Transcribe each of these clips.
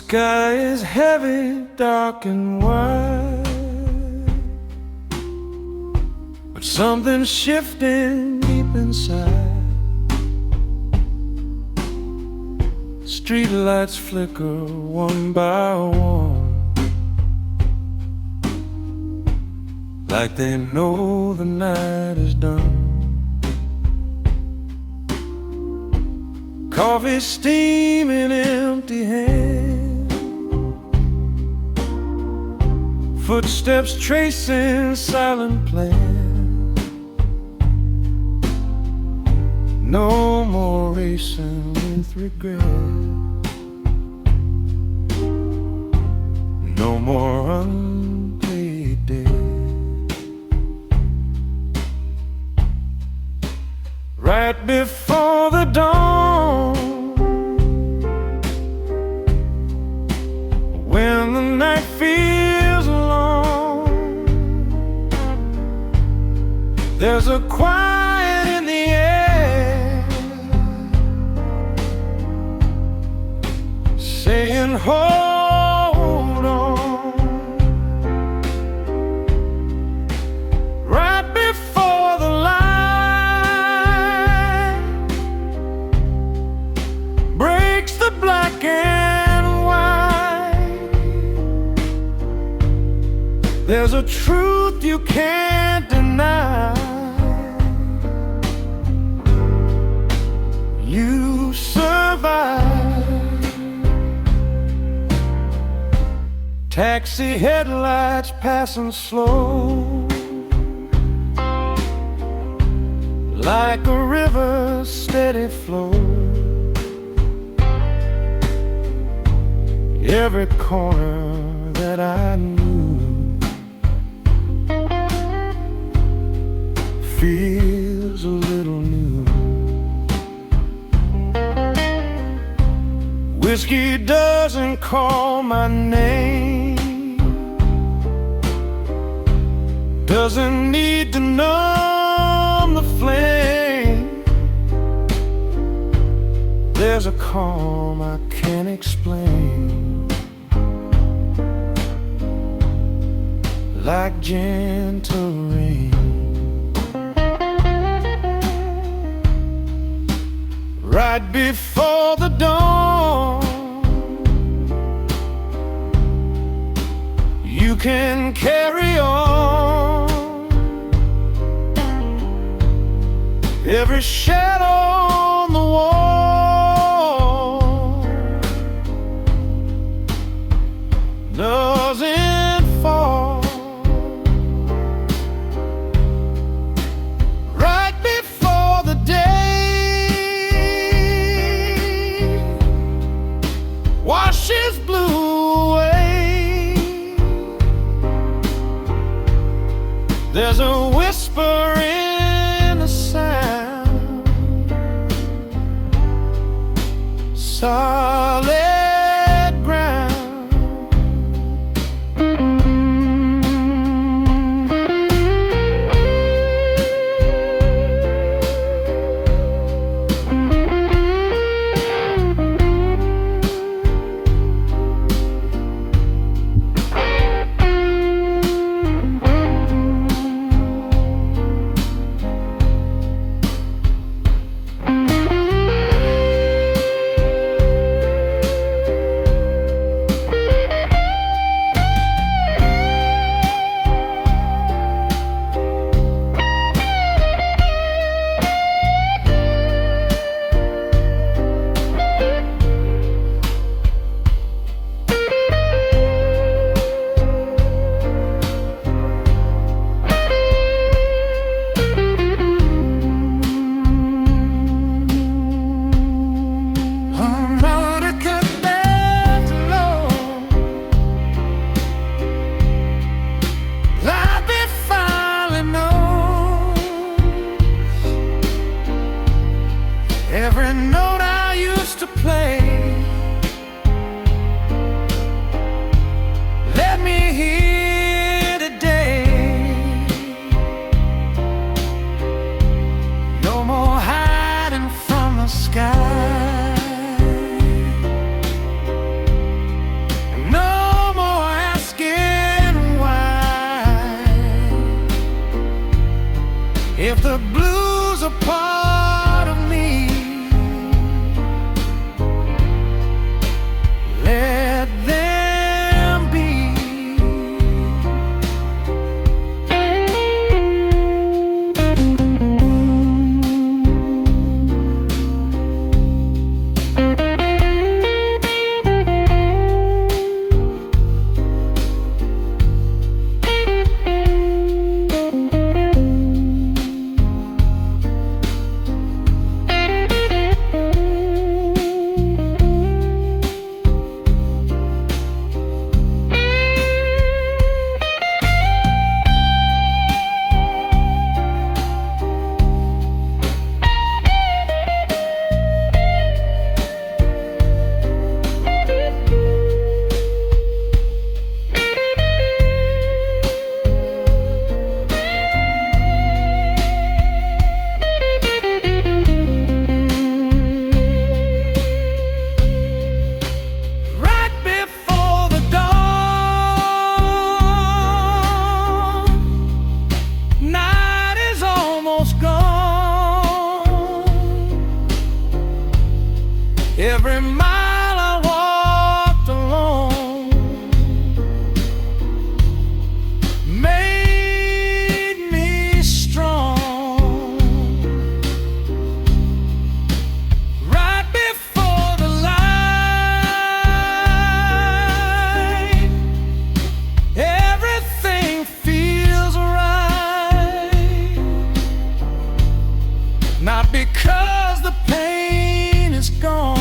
sky is heavy, dark and wide, but something's shifting deep inside. Street lights flicker one by one, like they know the night is done. Coffee steam in empty hand, footsteps tracing silent plans. No more racing with regret, no more unpaid debt. Right before the dawn, when the night feels long, there's a quiet in the air, saying hold on. Right before the light breaks the black and white, there's a truth you can't deny. You survive. Taxi headlights passing slow, like a river steady flow. Every corner that I knew feels a little new. Whiskey doesn't call my name, doesn't need to numb the flame. There's a calm I can't explain, like gentle rain. Right before the dawn, you can carry on. Every shadow on the wall doesn't fall. Right before the day washes blue away, there's a whisper in the sound, solid ground. If the blues are part of me, let them be. Every mile I walked alone made me strong. Right before the light, everything feels right. Not because the pain is gone,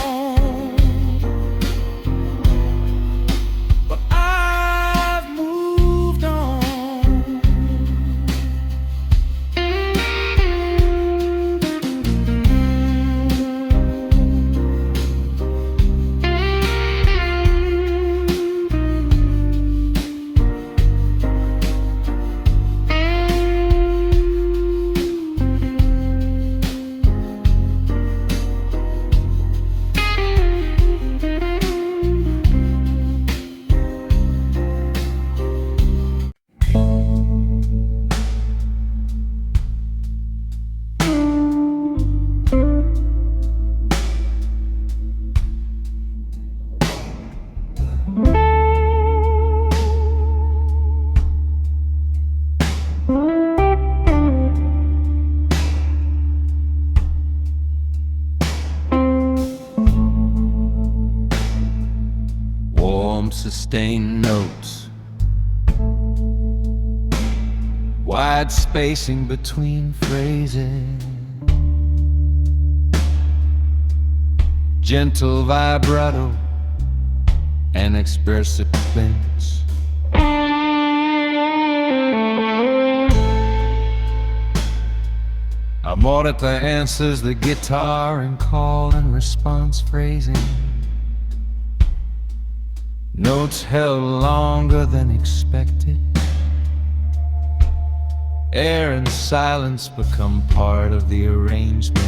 sustained notes, wide spacing between phrases, gentle vibrato and expressive bends. I'm more at the answers, the guitar and call and response phrasing. Notes held longer than expected. Air and silence become part of the arrangement.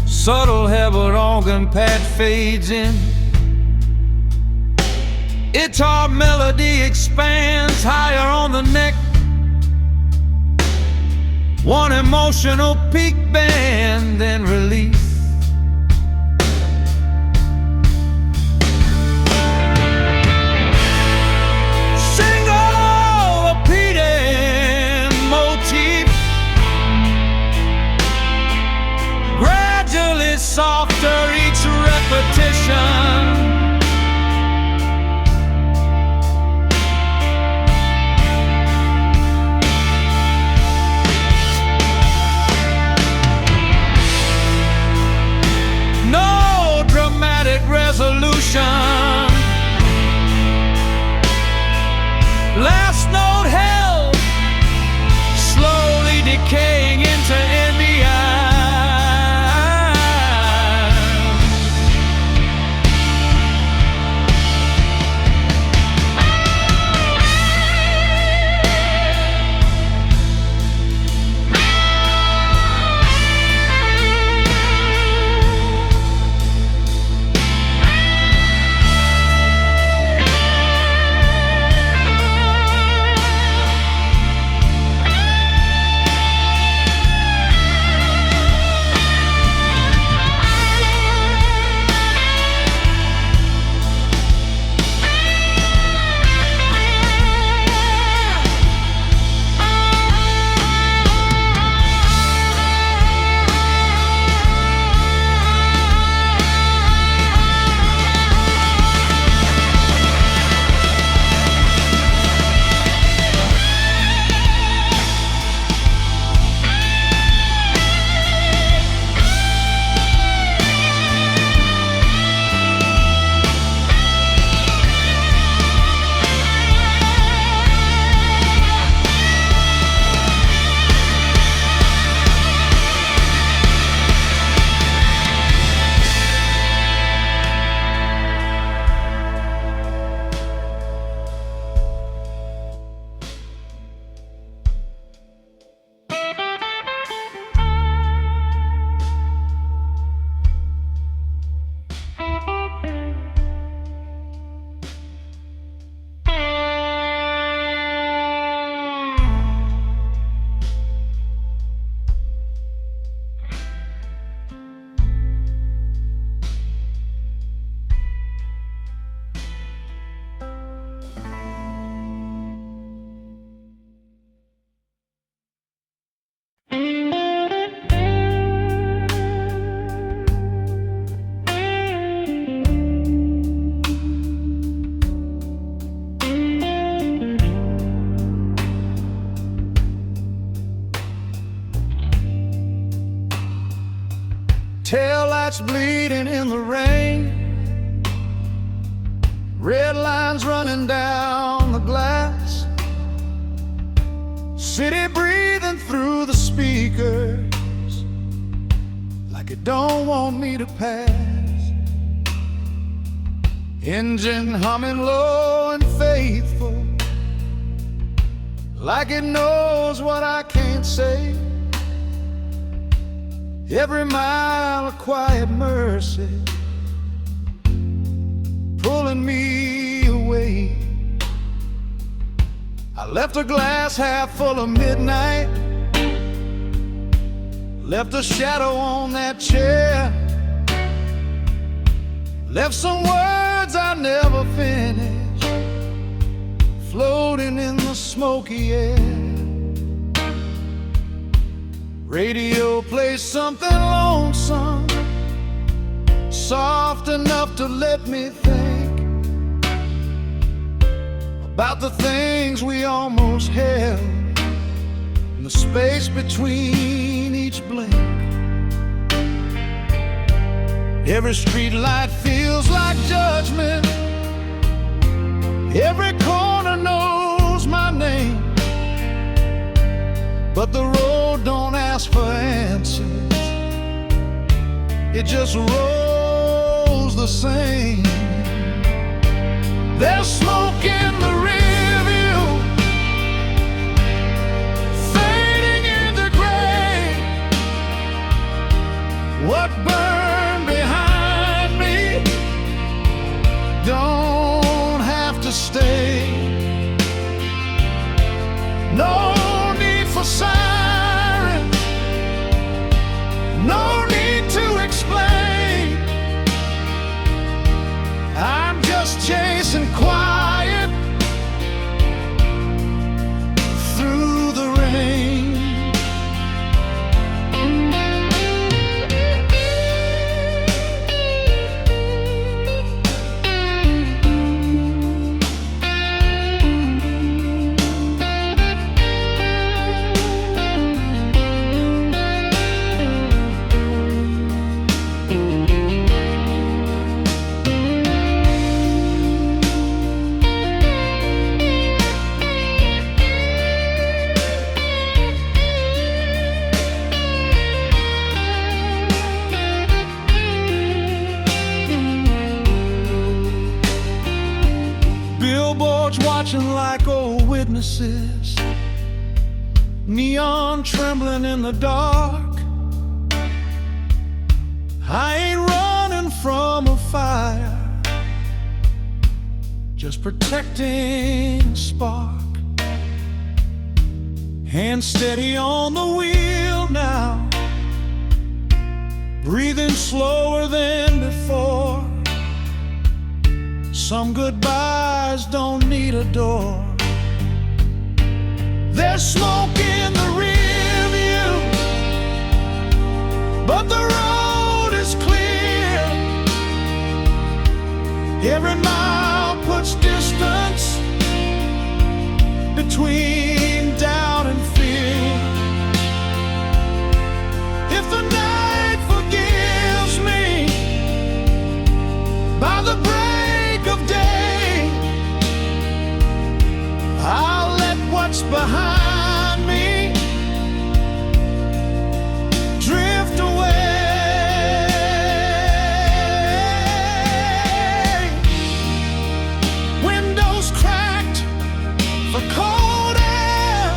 Subtle held organ pad fades in. Guitar melody expands higher on the neck. One emotional peak bend, then release. Single repeating motif, gradually softer each repetition. Taillights bleeding in the rain, red lines running down the glass, city breathing through the speakers like it don't want me to pass. Engine humming low and faithful, like it knows what I can't say. Every mile a quiet mercy, pulling me away. I left a glass half full of midnight, left a shadow on that chair, left some words I never finished, floating in the smoky air. Radio plays something lonesome, soft enough to let me think about the things we almost held in the space between each blink. Every street light feels like judgment, every corner knows my name, but the road don't ask for answers, it just rolls the same. There's smoke in the rear view, fading into gray. What burned behind me don't have to stay. No need for siren, no need to explain. I'm just chasing quiet through the rain. Billboards watching like old witnesses, neon trembling in the dark. I ain't running from a fire, just protecting a spark. Hand steady on the wheel now, breathing slower than before. Some goodbyes don't need a door. There's smoke in the rear view, but the road is clear. Every mile puts distance between doubt and fear. If the night forgives me by the break of day, I'll let what's behind me drift away. Windows cracked for cold air,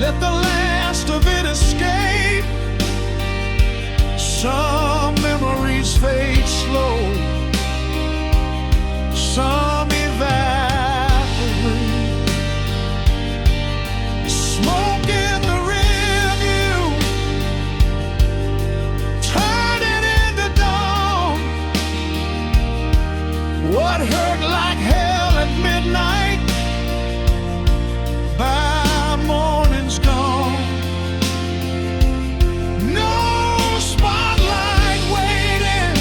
let the last of it escape. Some memories fade slow, some evaporate. Smoke in the rear view, turning into dawn. What hurt like hell at midnight, by morning's gone. No spotlight waiting,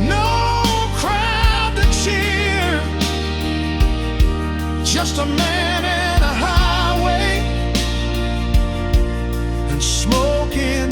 no crowd to cheer, just a man and a highway and smoke in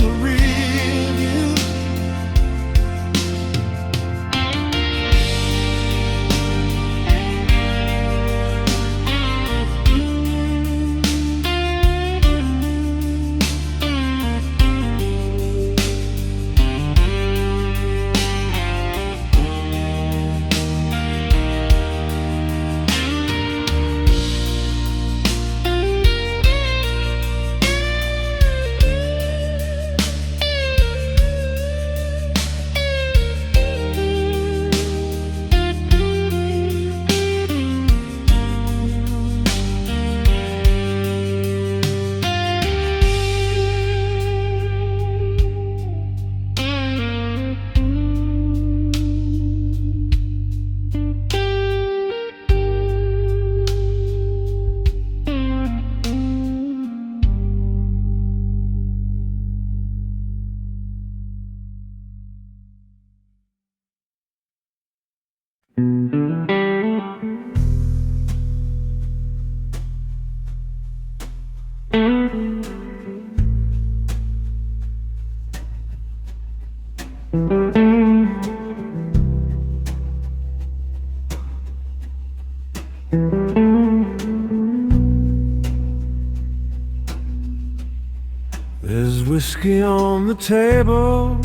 whiskey on the table,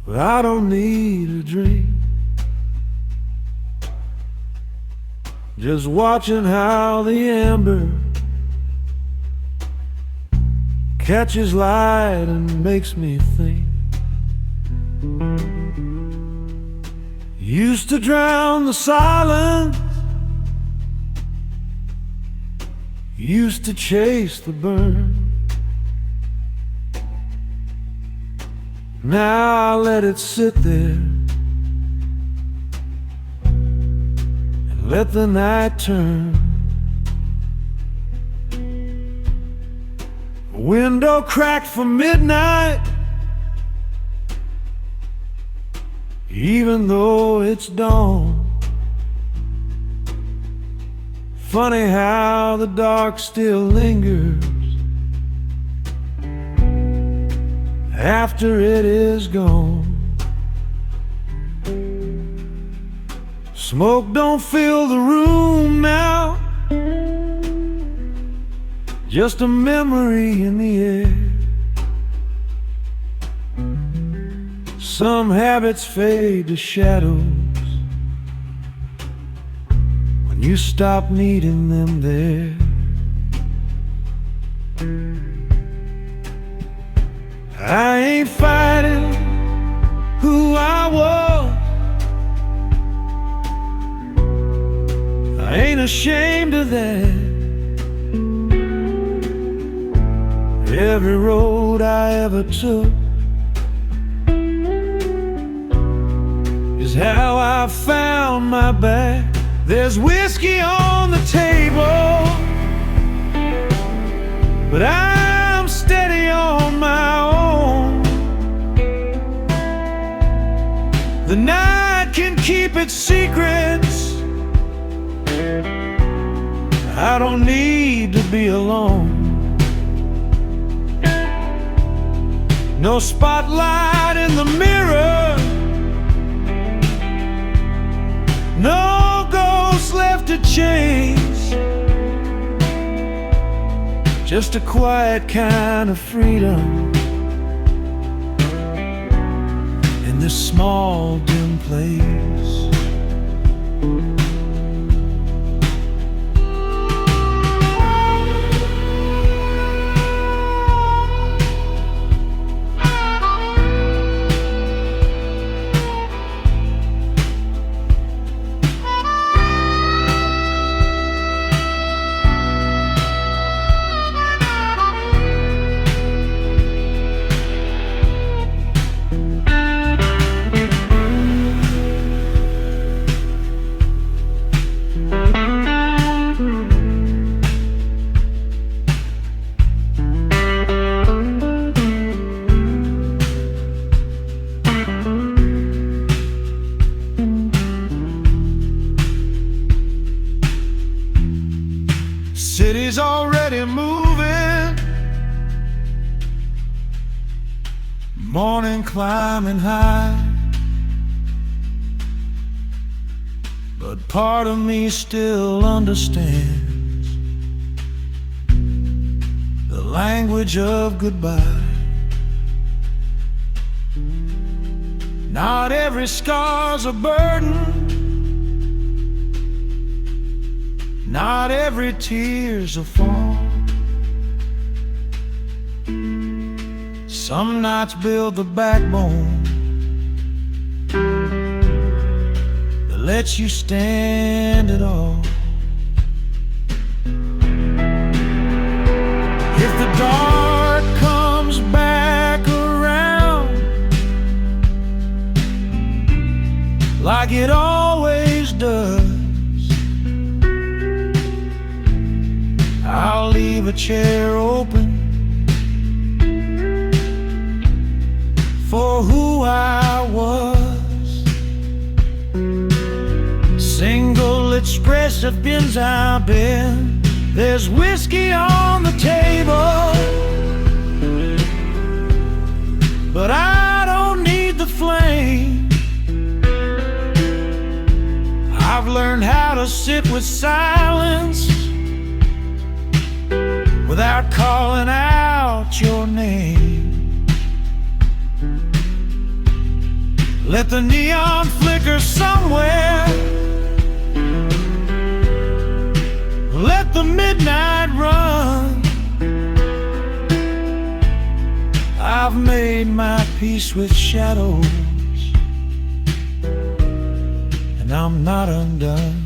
but I don't need a drink. Just watching how the amber catches light and makes me think. Used to drown the silence, used to chase the burn. Now I let it sit there and let the night turn. Window cracked for midnight, even though it's dawn. Funny how the dark still lingers after it is gone. Smoke don't fill the room now, just a memory in the air. Some habits fade to shadows when you stop needing them there. I ain't fighting who I was, I ain't ashamed of that. Every road I ever took is how I found my back. There's whiskey on the table, but I'm steady on my own. The night can keep its secrets, I don't need to be alone. No spotlight in the mirror, no ghost left to chase, just a quiet kind of freedom in this small dim place. City's already moving, morning climbing high, but part of me still understands the language of goodbye. Not every scar's a burden, not every tear's a fall. Some nights build the backbone that lets you stand it all. If the dark comes back around like it always does, I'll leave a chair open for who I was. Single expressive bins I've been. There's whiskey on the table, but I don't need the flame. I've learned how to sit with silence without calling out your name. Let the neon flicker somewhere. Let the midnight run. I've made my peace with shadows, and I'm not undone.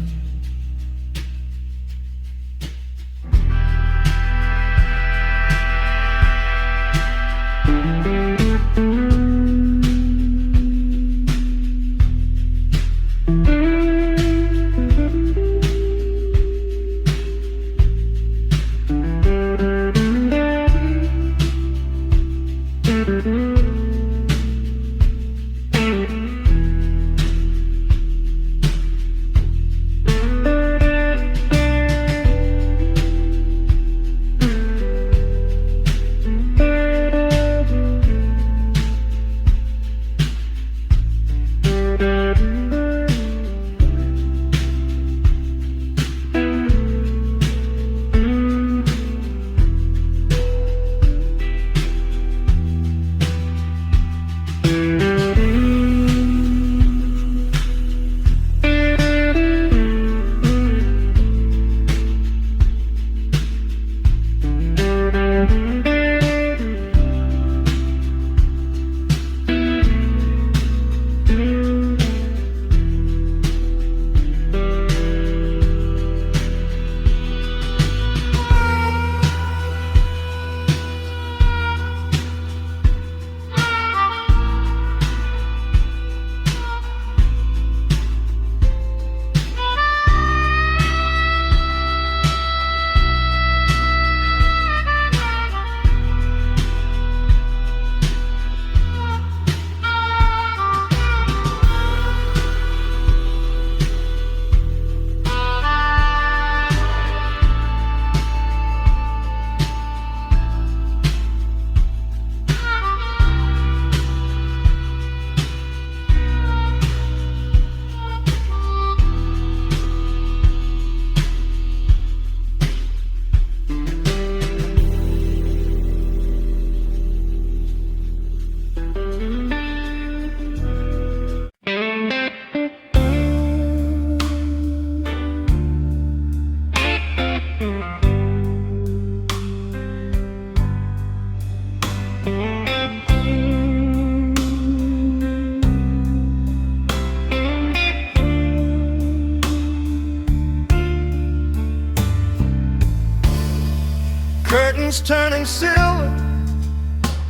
Curtains turning silver,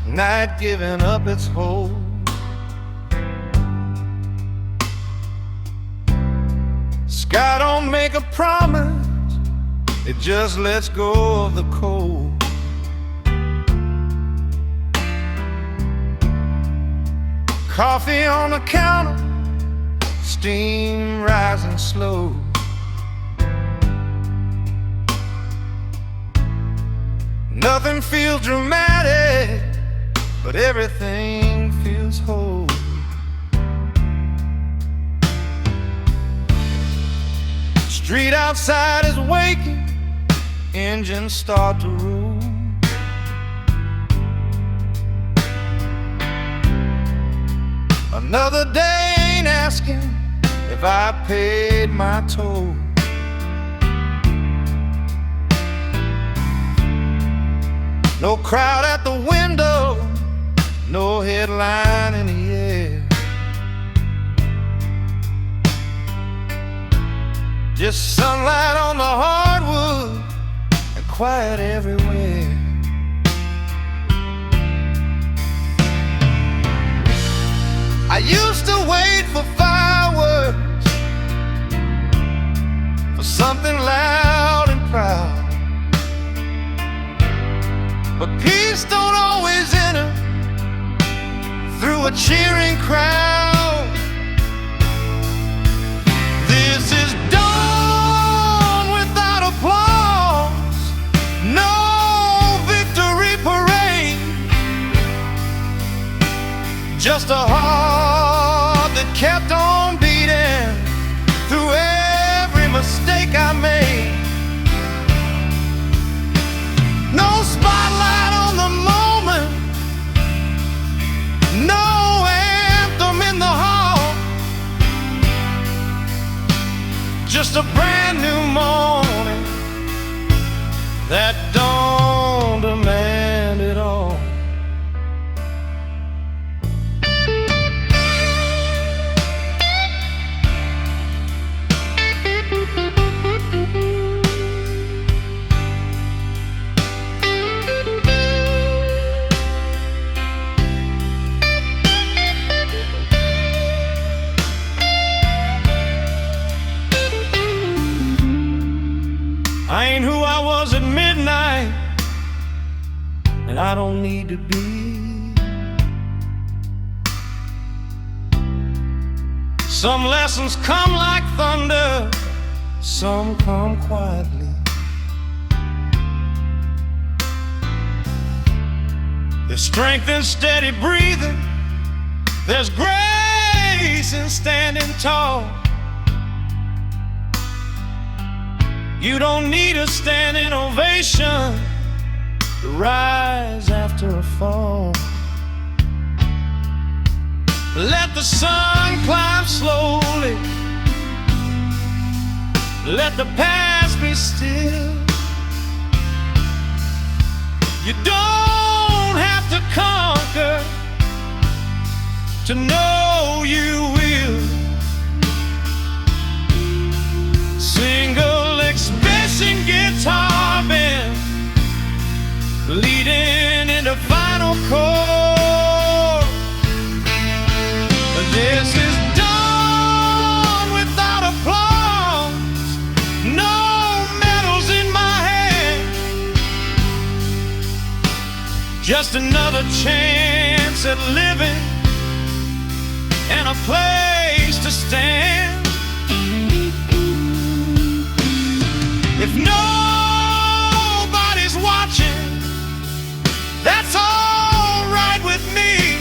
night giving up its hold. Sky don't make a promise, it just lets go of the cold. Coffee on the counter, steam rising slow. Nothing feels dramatic, but everything feels whole. Street outside is waking, engines start to roll. Another day ain't asking if I paid my toll. No crowd at the window, no headline in the air. Just sunlight on the hardwood and quiet everywhere. I used to wait for fireworks, for something loud and proud. But peace don't always enter through a cheering crowd. This is dawn without applause, no victory parade, just a heart that kept on beating through every mistake I made. No a brand new morning that don't demand it all. I ain't who I was at midnight, and I don't need to be. Some lessons come like thunder, some come quietly. There's strength in steady breathing, there's grace in standing tall. You don't need a standing ovation to rise after a fall. Let the sun climb slowly, let the past be still. You don't have to conquer to know you will. Single expressing guitar bend leading into final chord. This is done without applause, no medals in my hand, just another chance at living and a place to stand. If nobody's watching, that's all right with me.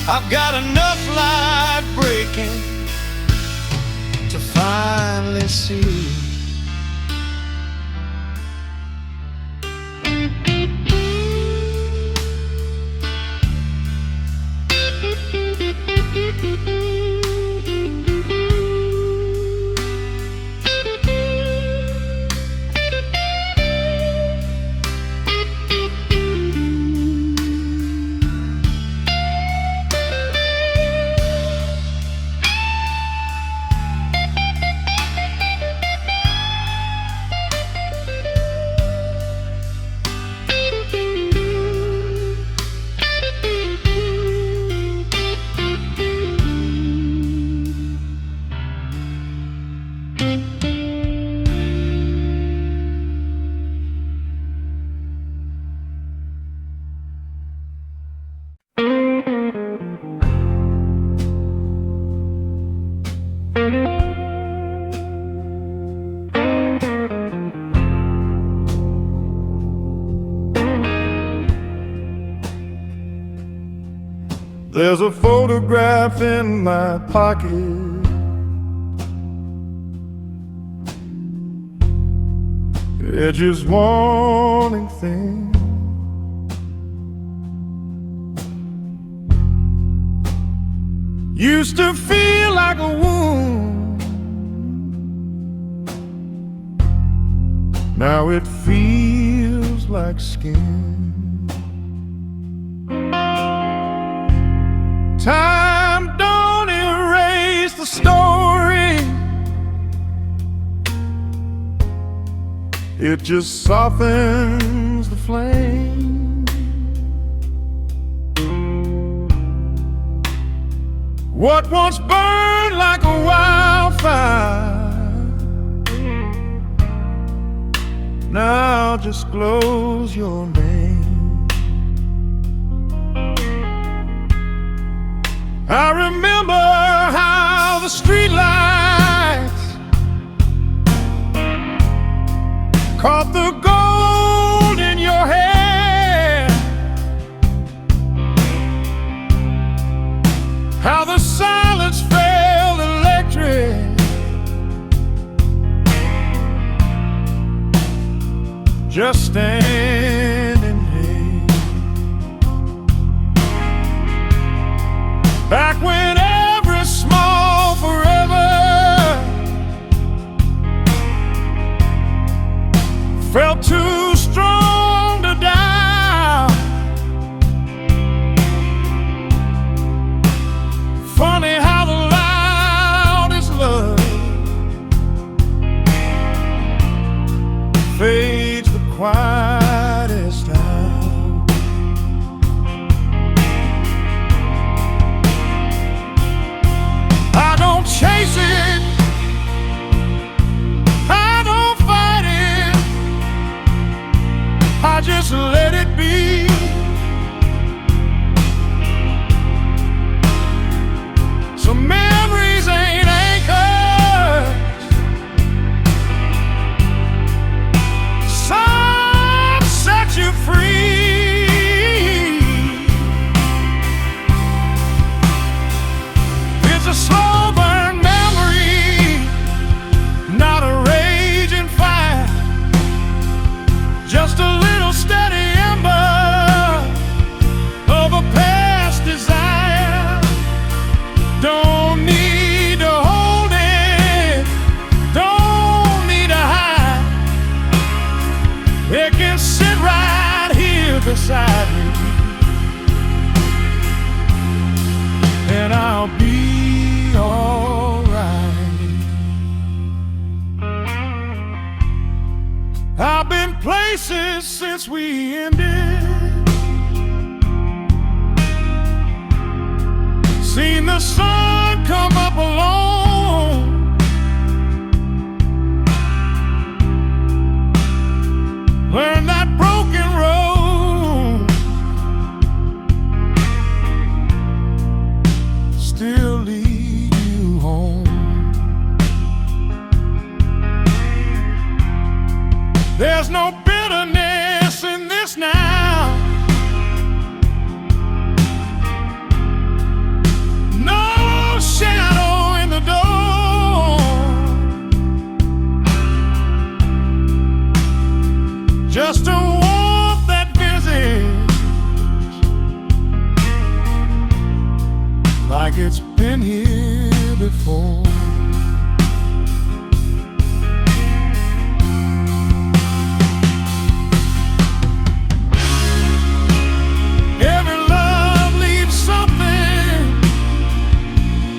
I've got enough light breaking to finally see. There's a photograph in my pocket. It's just warning thing. Used to feel like a wound, now it feels like skin. Time don't erase the story, it just softens the flame. What once burned like a wildfire now just glows your name. I remember how the streetlights caught the gold in your hair, how the silence felt electric, just standing here. Back when every small forever places since we ended. Seen the sun come up alone. Learned that broken road still lead you home. There's no bitterness in this now. No shadow in the door. Just a warmth that visits like it's been here before. Every love leaves something,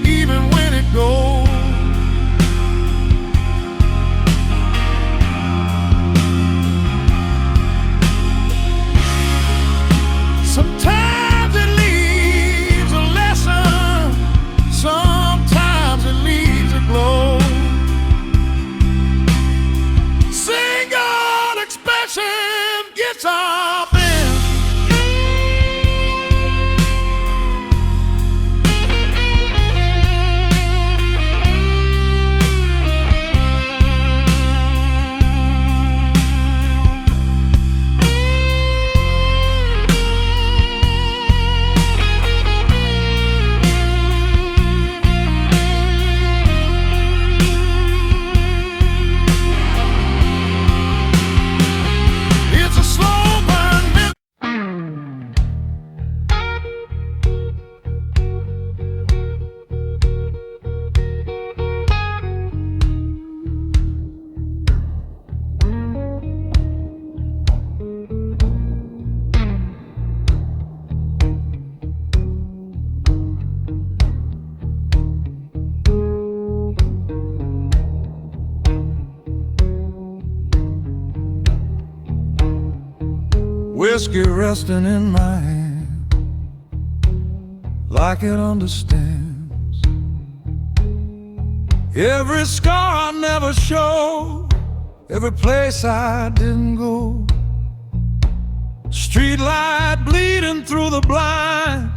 even when it goes. Sometimes it leaves a lesson, sometimes it leaves a glow. Single expression gets off in. It's a slow burn. Whiskey resting in my hand, like it understands every scar I never showed, every place I didn't go. Street light bleeding through the blind,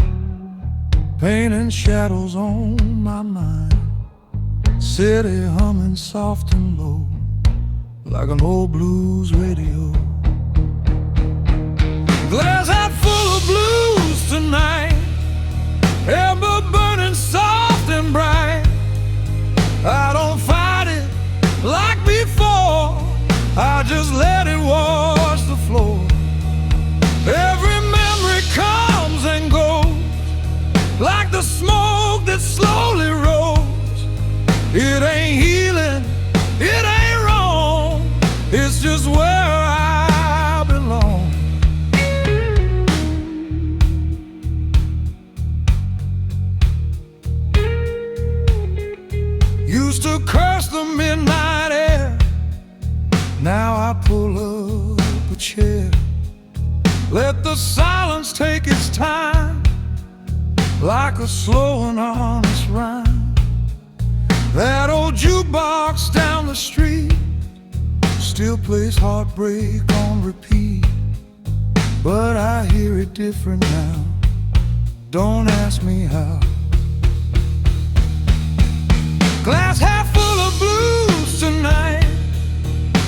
painting shadows on my mind. City humming soft and low, like an old blues radio. Glass half full of blues tonight, amber burning soft and bright. I don't fight it like before, I just let it wash the floor. Every memory comes and goes, like the smoke that slowly rolls. It ain't healing, it ain't wrong, it's just where I belong. Used to curse the midnight air, now I pull up a chair. Let the silence take its time, like a slow and honest rhyme. That old jukebox down the street still plays heartbreak on repeat, but I hear it different now, don't ask me how. Glass half full of blues tonight,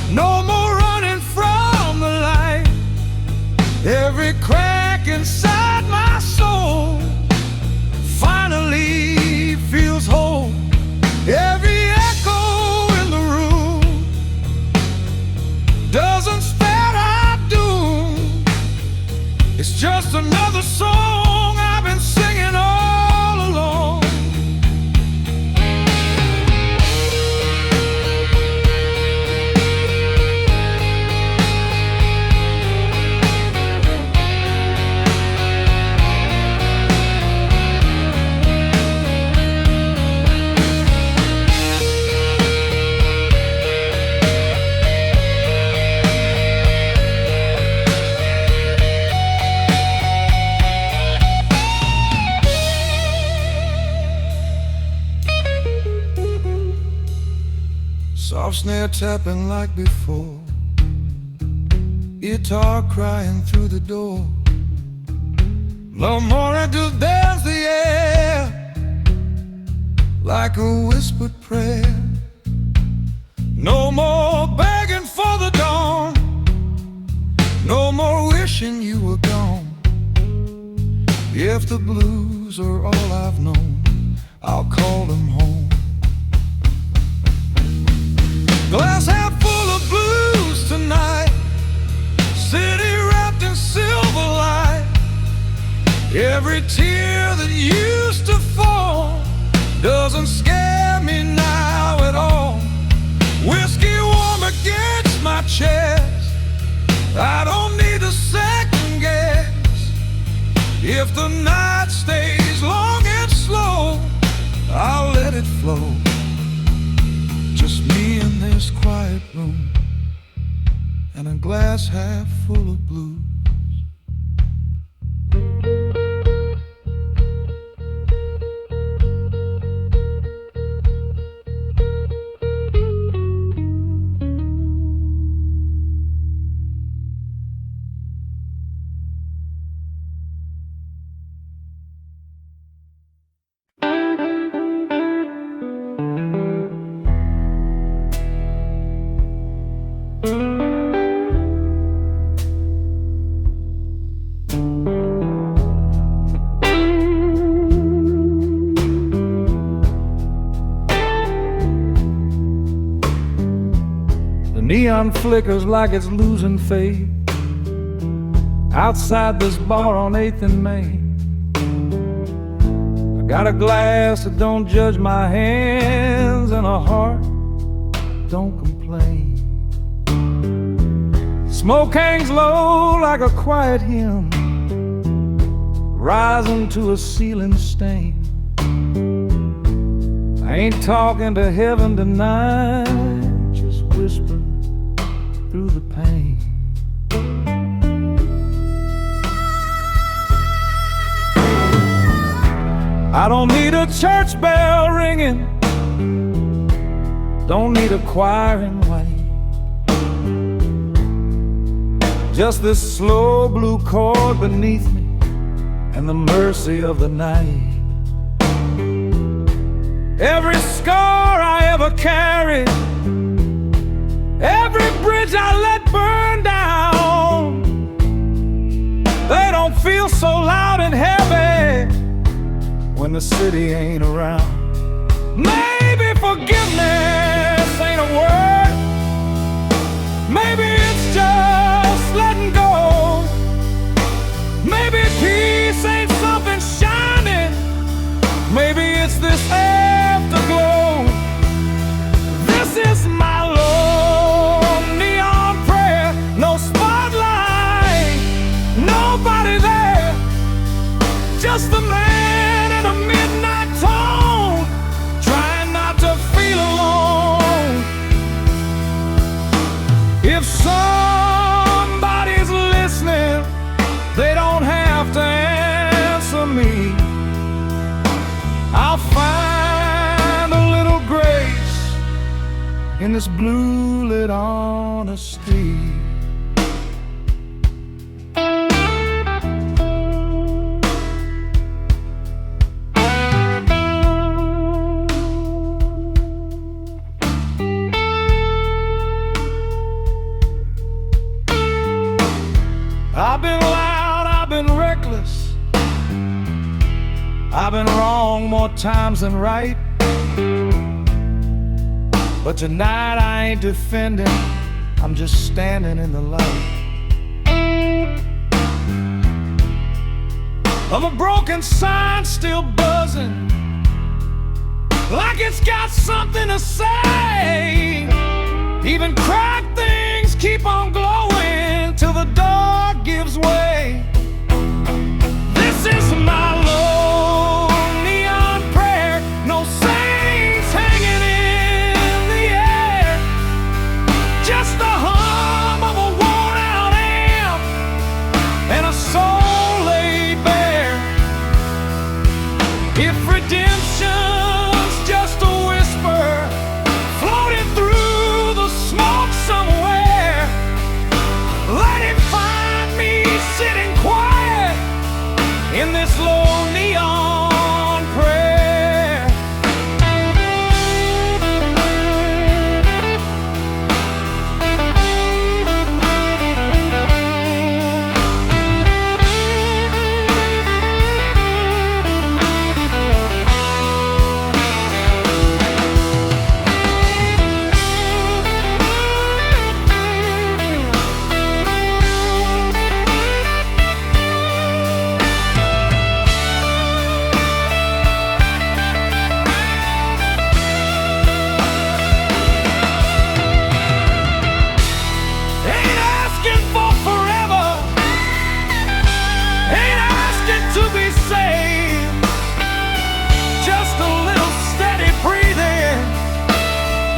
no more running from the light. Every crack inside my soul finally feels whole. Every echo in the room doesn't spare our doom. It's just another song I've been singing all along. Soft snare tapping like before, guitar crying through the door. No more to dance the air like a whispered prayer. No more begging for the dawn, no more wishing you were gone. If the blues are all I've known, I'll call them home. Glass half full of blues tonight, city wrapped in silver light. Every tear that used to fall doesn't scare me now at all. Whiskey warm against my chest, I don't need a second guess. If the night stays long and slow, I'll let it flow. Just me in this quiet room, and a glass half full of blues. Neon flickers like it's losing faith outside this bar on 8th and Main. I got a glass that don't judge my hands and a heart don't complain. Smoke hangs low like a quiet hymn rising to a ceiling stain. I ain't talking to heaven tonight, just whisper through the pain. I don't need a church bell ringing, don't need a choir in white. Just this slow blue chord beneath me and the mercy of the night. Every scar I ever carried, every bridge I let burn down, they don't feel so loud and heavy when the city ain't around. Maybe forgiveness ain't a word, maybe it's just letting go. Maybe peace ain't something shining, maybe it's this afterglow. This is my lone neon prayer, no spotlight, nobody there, just the man in a midnight tone, trying not to feel alone. If somebody's listening, they don't have to answer me. I'll find a little grace in this blue lit honesty. I've been loud, I've been reckless, I've been wrong more times than right. But tonight I ain't defending, I'm just standing in the light of a broken sign still buzzing, like it's got something to say. Even cracked things keep on glowing till the dark gives way. This is my lone neon prayer, no saints hanging in the air, just the hum of a worn out amp and a soul laid bare. If redemption's just a whisper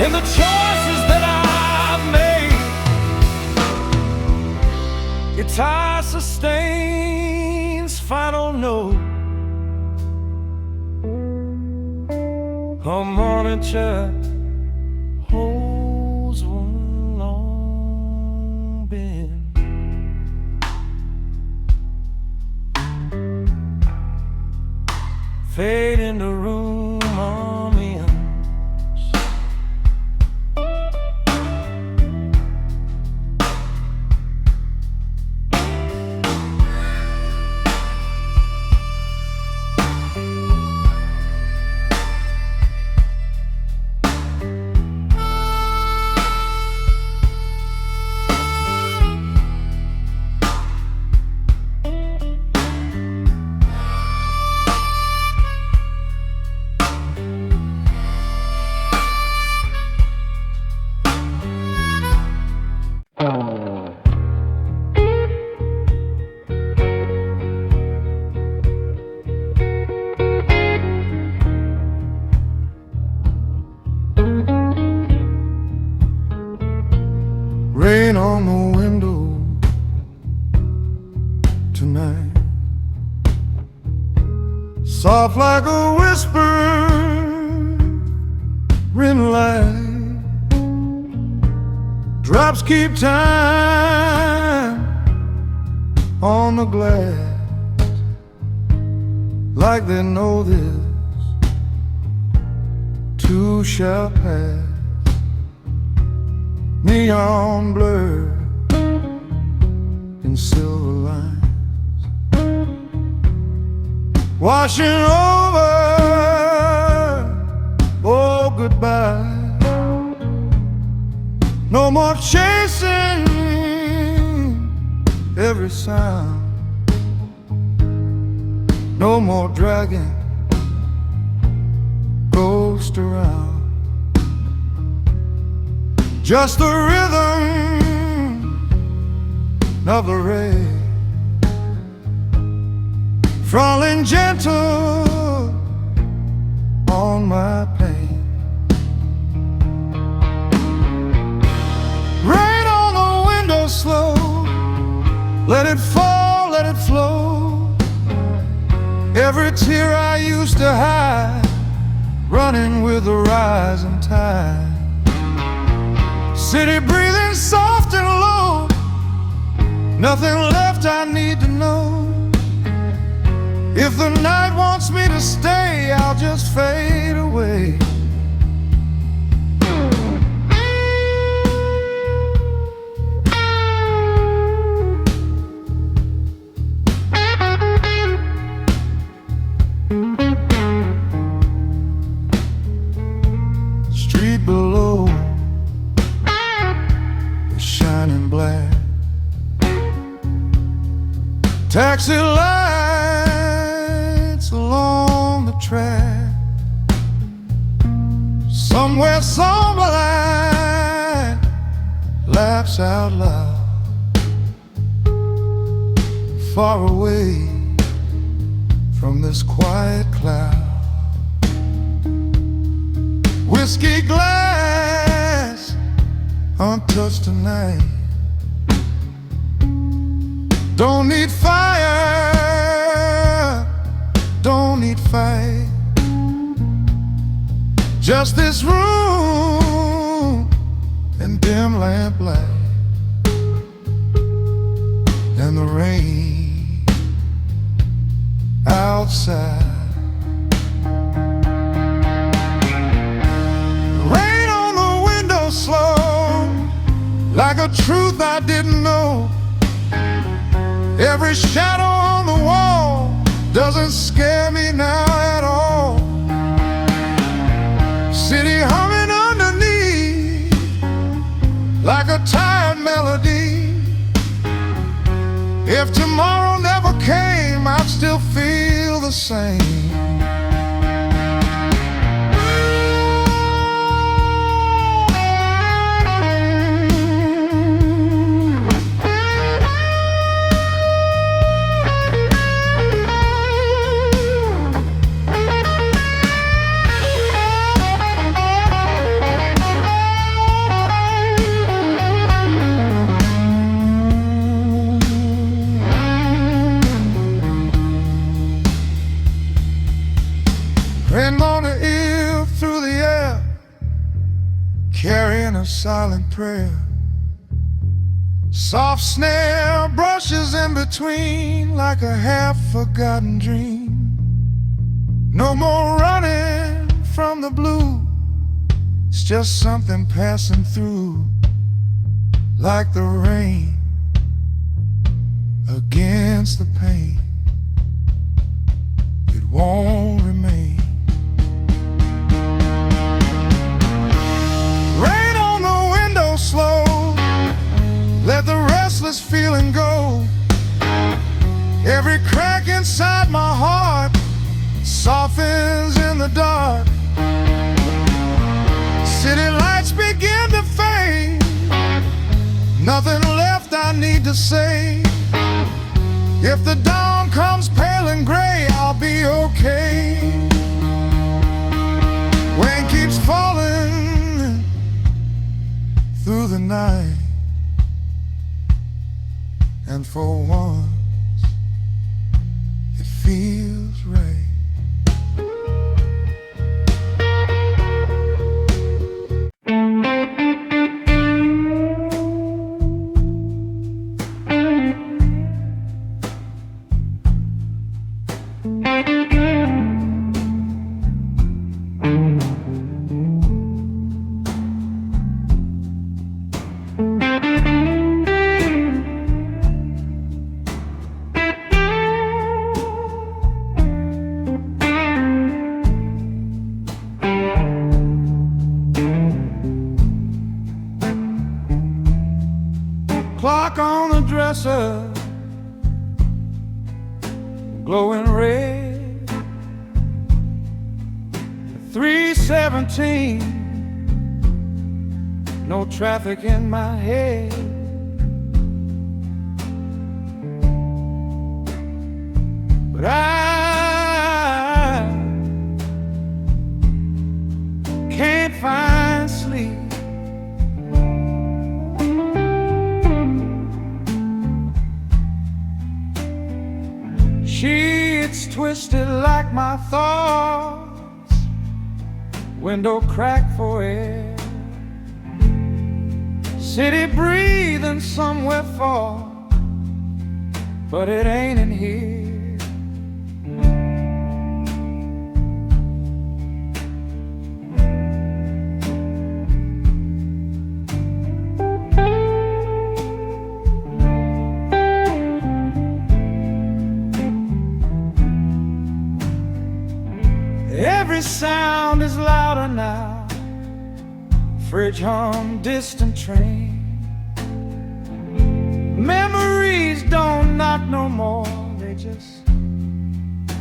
in the choices that I've made. Guitar sustains final note, harmonica holds one long bend. Fade in the room on me. Rain on the window tonight, soft like a whisper in light. Drops keep time on the glass, like they know this too shall pass. Neon blur in silver lines, washing over, oh goodbye. No more chasing every sound, no more dragging ghost around. Just the rhythm of the rain falling gentle on my pain. Rain on the window slow, let it fall, let it flow. Every tear I used to hide, running with the rising tide. City breathing soft and low, nothing left I need to know. If the night wants me to stay, I'll just fade away. Street below, shining black, taxi lights along the track. Somewhere some light laughs out loud, far away from this quiet cloud. Whiskey glass untouched tonight. Don't need fire, don't need fight. Just this room and dim lamp light, and the rain outside. Rain on the window slow, like a truth I didn't know. Every shadow on the wall doesn't scare me now at all. City humming underneath, like a tired melody. If tomorrow never came, I'd still feel the same. carrying a silent prayer. Soft snare brushes in between like a half-forgotten dream. No more running from the blue, it's just something passing through, like the rain against the pain. It won't remain. Rain on the window slow, let the restless feeling go. Every crack inside my heart softens in the dark. City lights begin to fade, nothing left I need to say. If the dawn comes pale and gray, I'll be okay. Rain keeps falling through the night, and for once it feels right. Clock on the dresser, glowing red. 3:17, no traffic in my head. But I can't find sleep. Sheets twisted like my thoughts, window cracked for air. City breathing somewhere far, but it ain't in here. Every sound is louder now, fridge hum, distant train. Memories don't knock no more, they just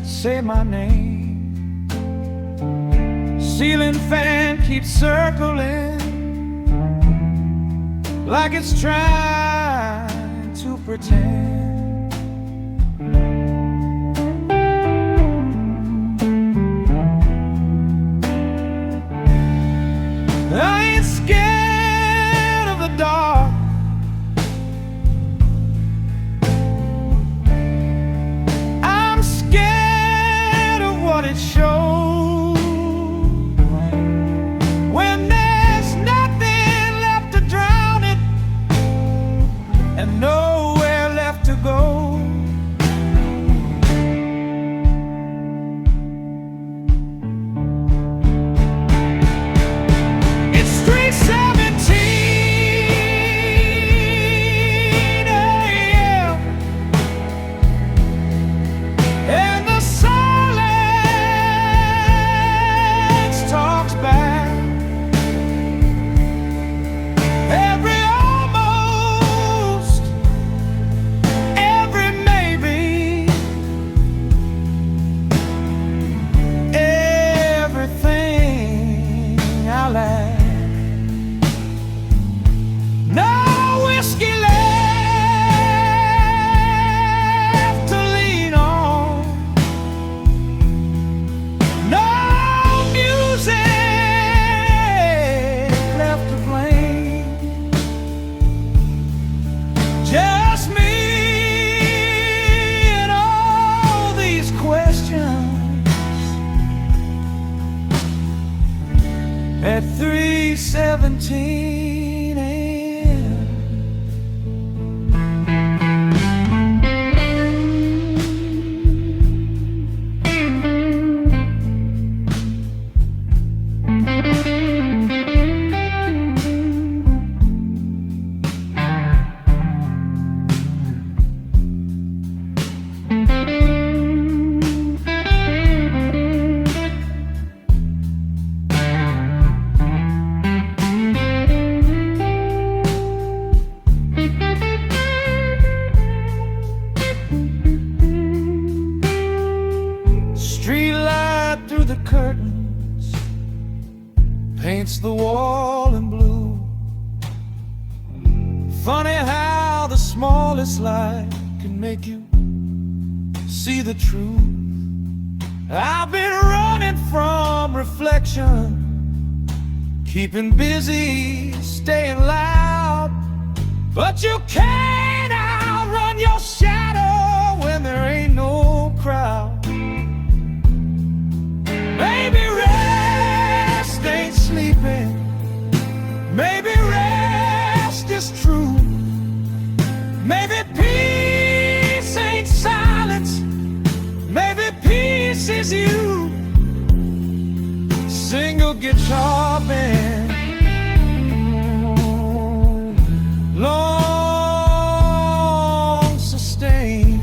say my name. Ceiling fan keeps circling like it's trying to pretend. I ain't scared of the dark. I'm scared of what it shows. When there's nothing left to drown it and nowhere left to 17 a.m. Street light through the curtains paints the wall in blue. Funny how the smallest light can make you see the truth. I've been running from reflection, keeping busy, staying loud, but you can't outrun your shadow when there ain't no crowd. Maybe rest ain't sleeping, maybe rest is true. Maybe peace ain't silence, maybe peace is you. Single guitar band, long sustained.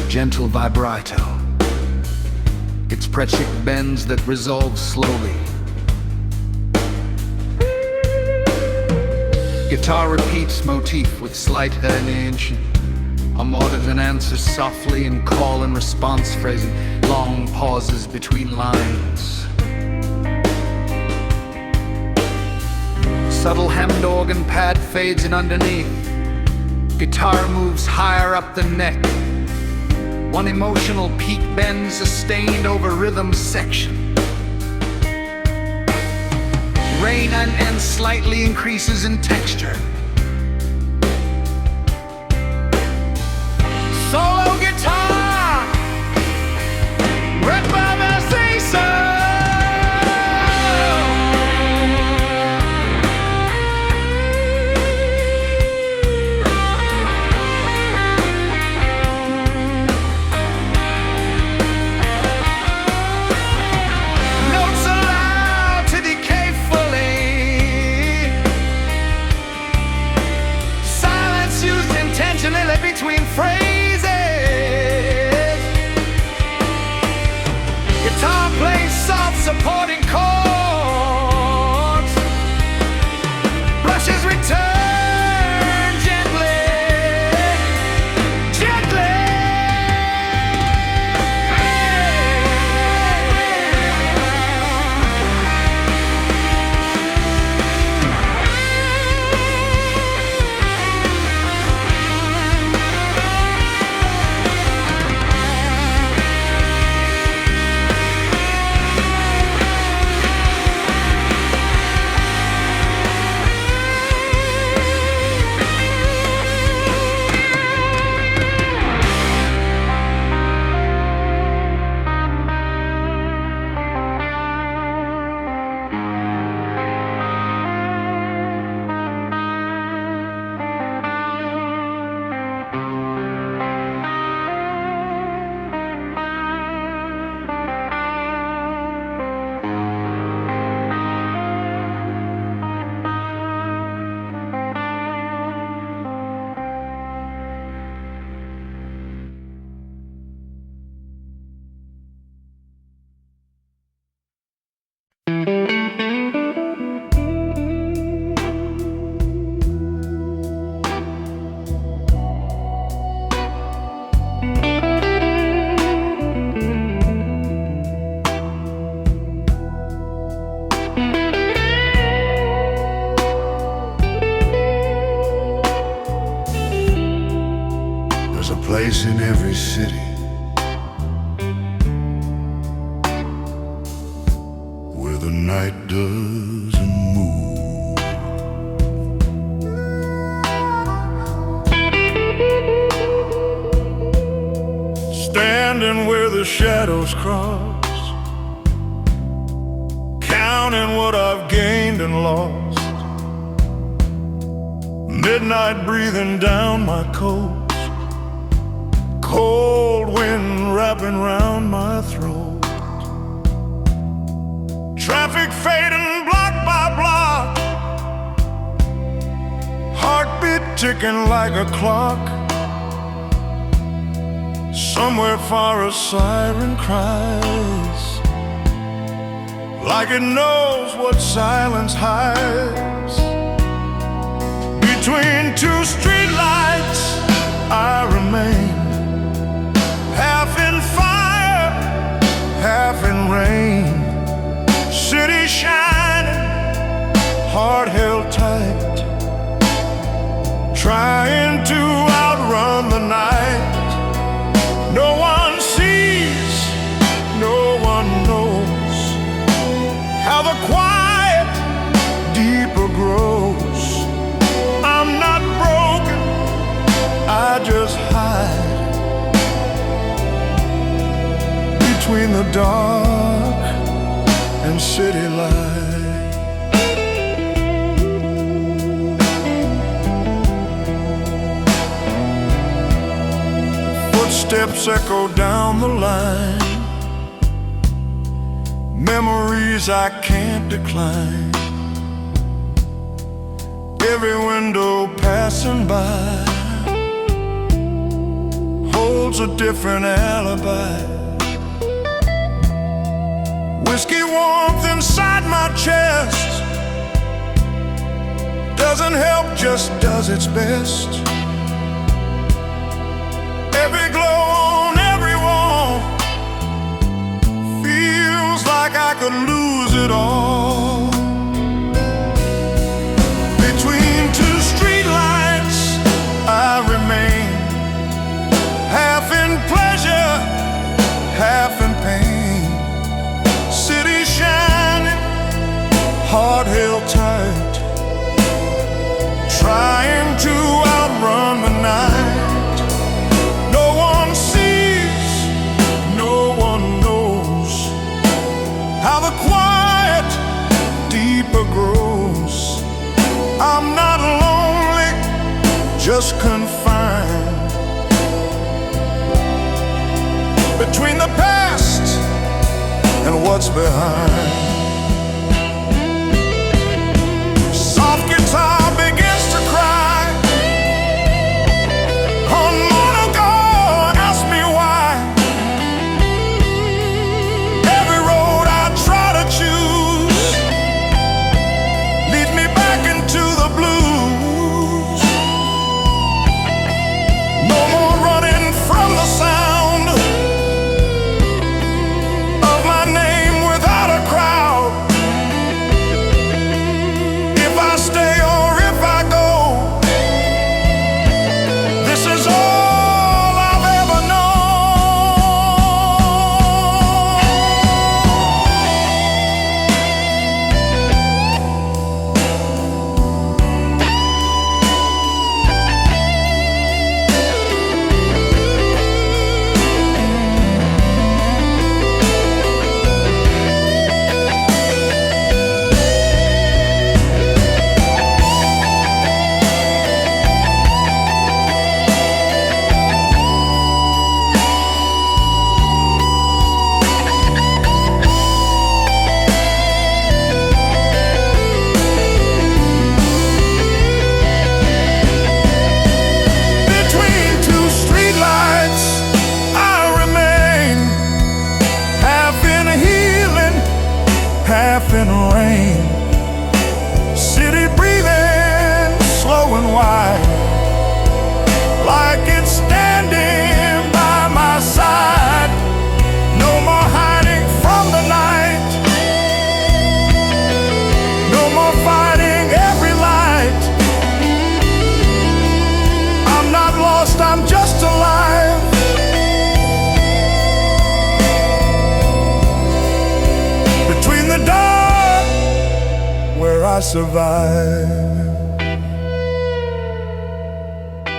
Gentle vibrato. It's Prechick bends that resolve slowly. Guitar repeats motif with slight herniation. A modern answers softly in call and response phrasing, long pauses between lines. Subtle hemmed organ pad fades in underneath. Guitar moves higher up the neck. One emotional peak bends sustained over rhythm section. Rain and end slightly increases in texture. Solo guitar, improvisation. Between phrases, guitar plays soft supporting chords, brushes return gently, gently. place in every city where the night doesn't move. Standing where the shadows cross, counting what I've gained and lost. Midnight breathing down my coat, cold wind wrapping round my throat. Traffic fading block by block, heartbeat ticking like a clock. Somewhere far a siren cries, like it knows what silence hides. Between two streetlights I remain, half in fire, half in rain. City shining, heart held tight, trying to outrun the night. No one sees, no one knows how the quiet deeper grows. I'm not broken, I just hide between the dark and city light. Footsteps echo down the line, memories I can't decline. Every window passing by holds a different alibi. Whiskey warmth inside my chest doesn't help, just does its best. Every glow on every wall feels like I could lose it all. Between two streetlights I remain, half in pleasure, half in pain. City shining, heart held tight, trying to outrun the night. No one sees, no one knows how the quiet deeper grows. I'm not lonely, just confined between the past and what's behind. Soft guitar begins to cry. On Monaco, ask me why. Every road I try to choose leads me back into the blues. No more running from the sound of my name without a crowd. If I stay or if I go, this is all I've ever between two streetlights I remain, half in healing, half in rain. City breathing slow and wide, like it's standing by my side. No more hiding from the night, no more fighting every light. I'm not lost, I'm just alive. I survive.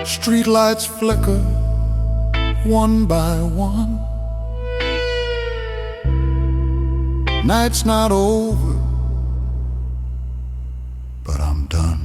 Streetlights flicker one by one. Night's not over, but I'm done.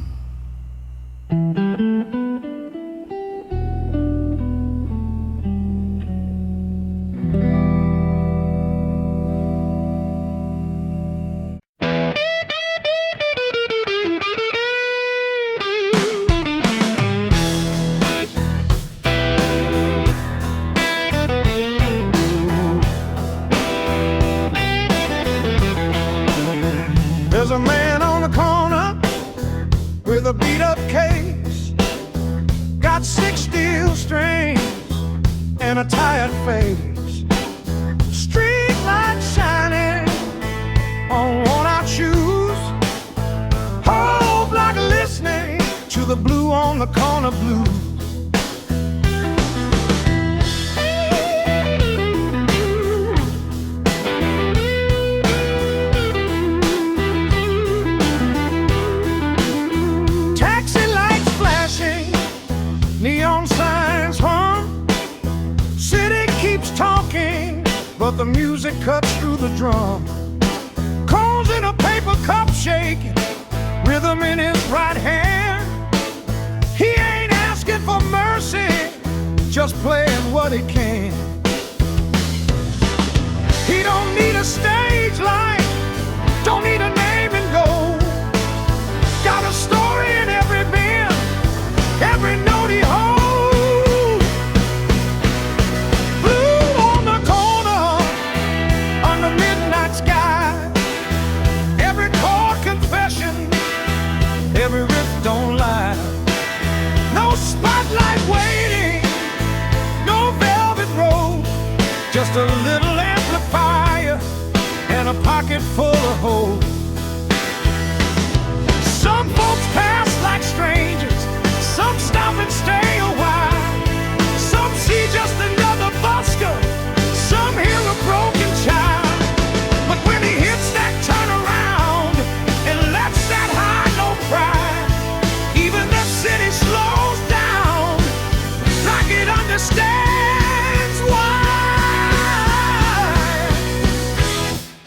There's a man on the corner with a beat-up case, got 6 steel strings and a tired face. Street lights shining on worn-out shoes. Whole block listening to the blue on the corner blues. Neon signs hum. City keeps talking, but the music cuts through the drum. Cones in a paper cup shaking, rhythm in his right hand. He ain't asking for mercy, just playing what he can. He don't need a stage light, don't need a name and gold. Got a story in every bend, every note he holds. Blue on the corner, under midnight sky. Every chord confession, every riff don't lie. No spotlight waiting, no velvet rope, just a little amplifier and a pocket full of hope. Some folks pass like strangers, some stop and stay a while. Some see just another busker, some hear a broken child. But when he hits that turnaround and lets that high note cry, even the city slows down like it understands why.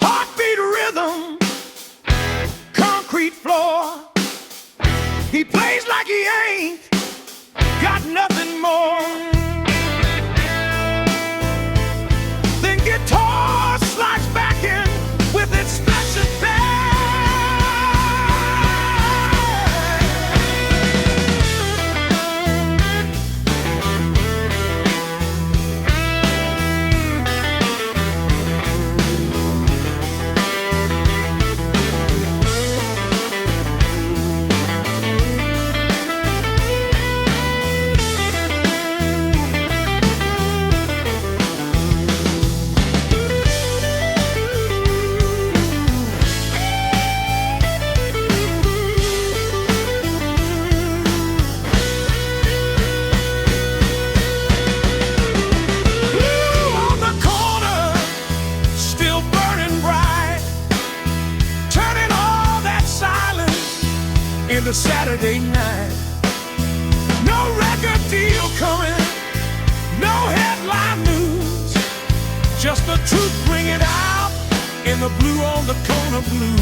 Heartbeat rhythm, concrete floor. He plays like he ain't got nothing more. Then guitar slides back in with its special band. Into Saturday night. No record deal coming, no headline news, just the truth bring it out in the blue on the corner blues.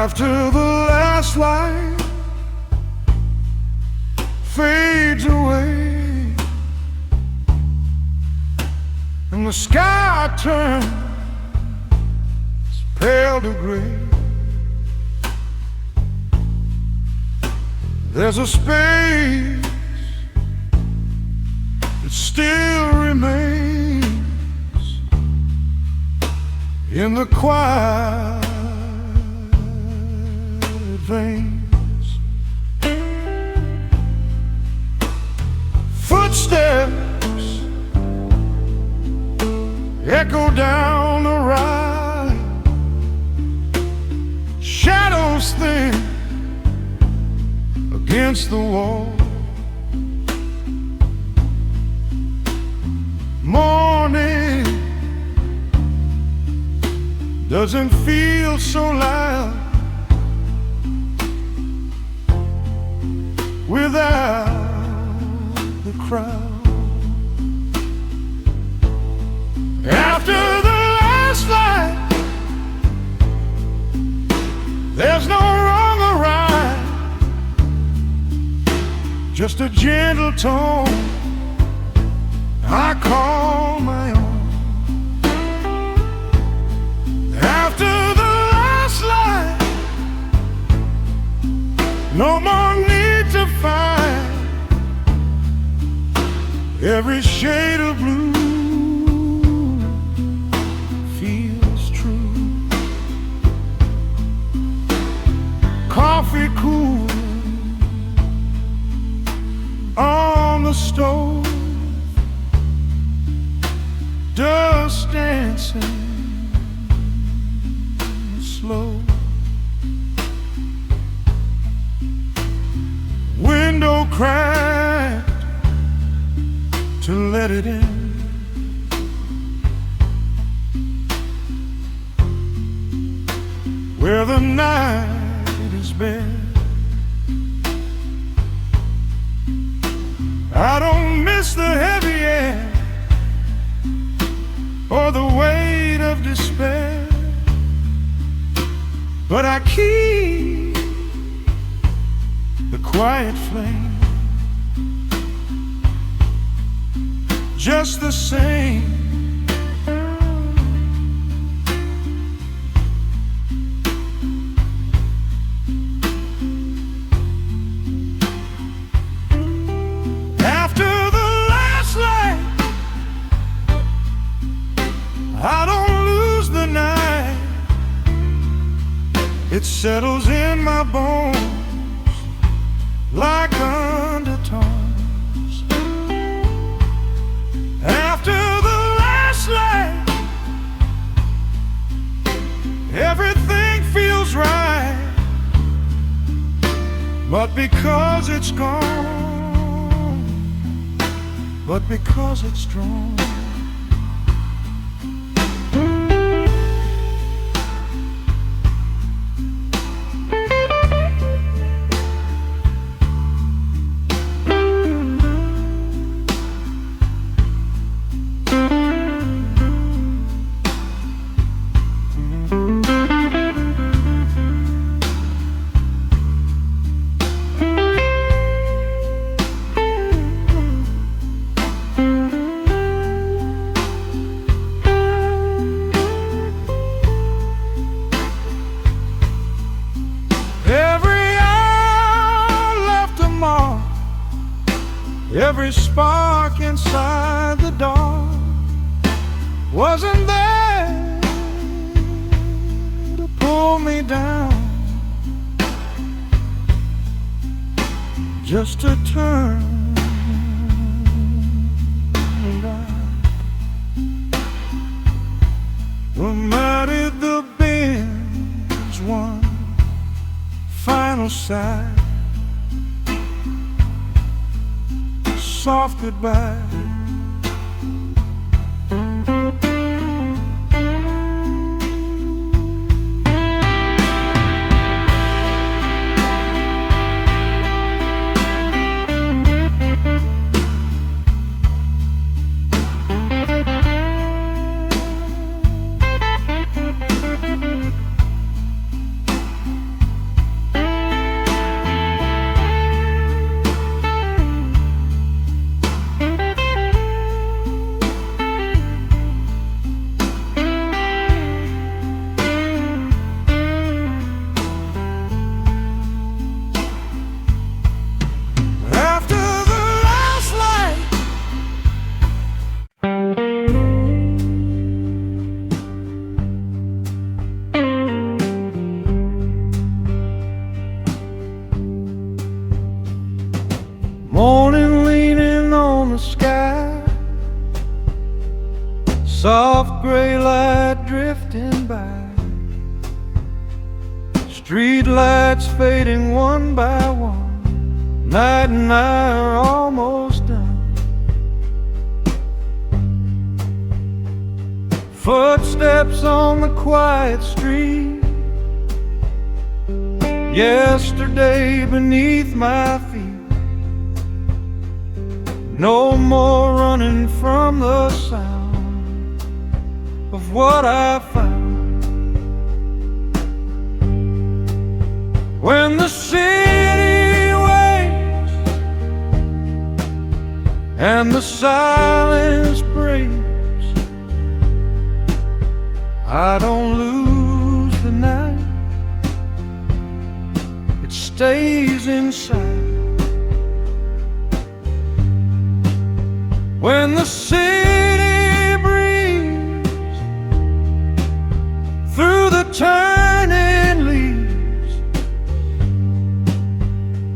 After the last light fades away and the sky turns pale to gray, there's a space that still remains in the quiet veins. Footsteps echo down the ride, shadows thin against the wall. Morning doesn't feel so loud without the crowd. After the last light, there's no wrong or right, just a gentle tone I call my own. After the last light, no more need to fight every shade of blue feels true. Coffee cool on the stove, dust dancing slow. Window cracked to let it in. Where the night is bare, I don't miss the heavy air or the weight of despair, but I keep the quiet flame just the same. After the last light, I don't lose the night. It settles in my bones like undertones. After the last light, everything feels right, but because it's gone, but because it's strong. Every spark inside the dark wasn't there to pull me down, just to turn around. Remighted the bends one final sigh, soft goodbye. Soft gray light drifting by, street lights fading one by one. Night and I are almost done. Footsteps on the quiet street, yesterday beneath my feet. No more running from the sound of what I found. When the city waits and the silence breaks, I don't lose the night, it stays inside. When the city breathes through the turning leaves,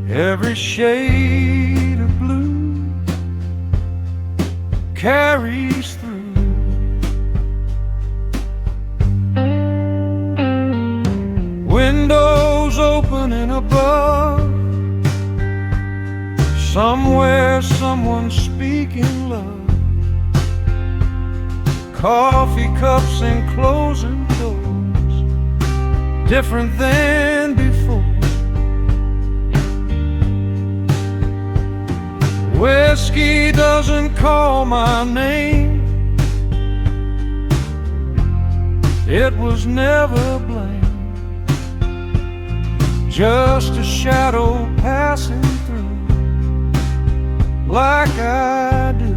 every shade of blue carries through. Windows opening above, somewhere someone's speaking love. Coffee cups and closing doors, different than before. Whiskey doesn't call my name, it was never blamed. Just a shadow passing through, like I do.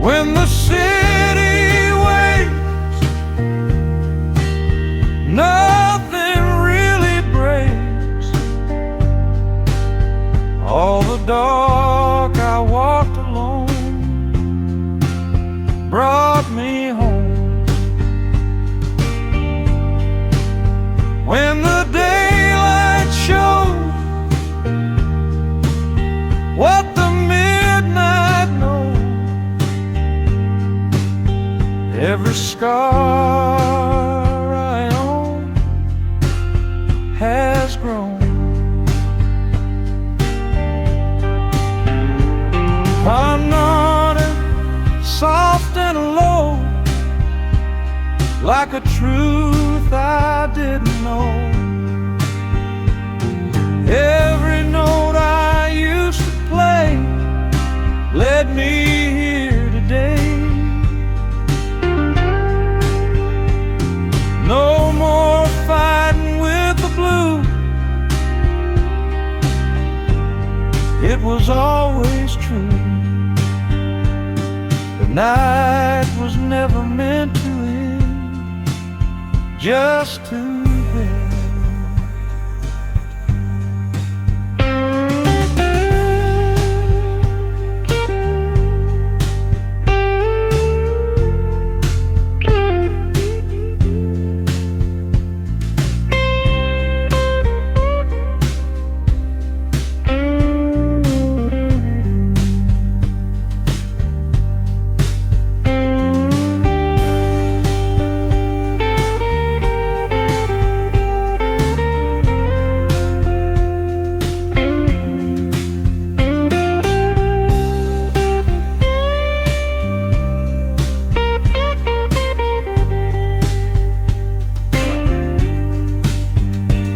When the city waits, nothing really breaks. All the dark I walked alone brought me home. When the daylight shows what the midnight knows, every scar I own has grown. I'm not soft and low, like a truth I didn't know. Every note I used to play led me here today. No more fighting with the blue, it was always true. The night was never meant to end, just to bed.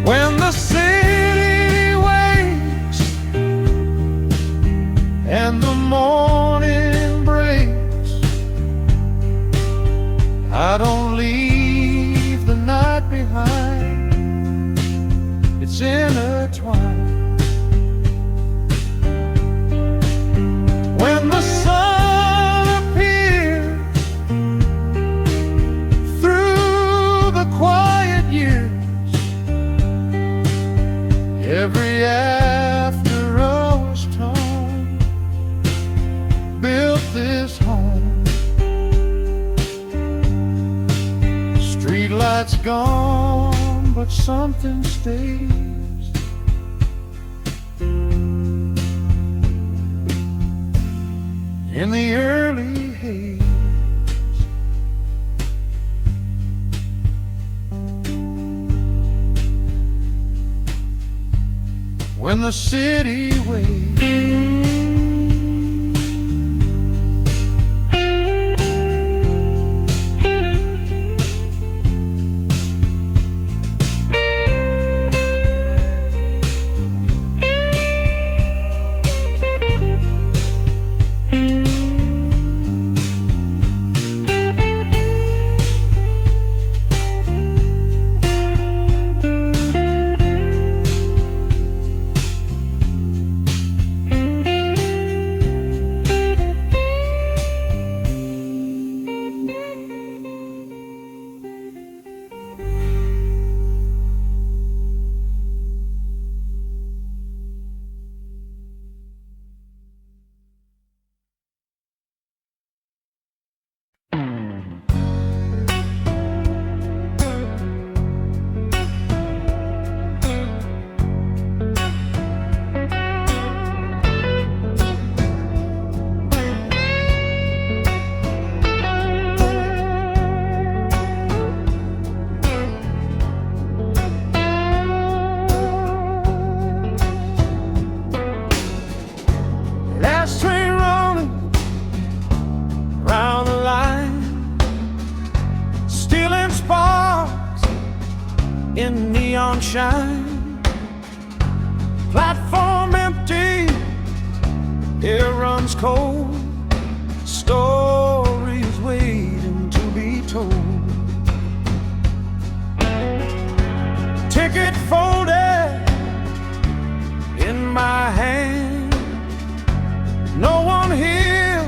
When the city wakes and the morning breaks, I don't leave the night behind, it's intertwined. When the sun appears through the quiet years, every after hours torn built this home. Streetlights gone, but something stays. in the early haze. When the city waits, last train rolling round the line, stealing sparks in neon shine. Platform empty, air runs cold, stories waiting to be told. Ticket folded in my hand, no one here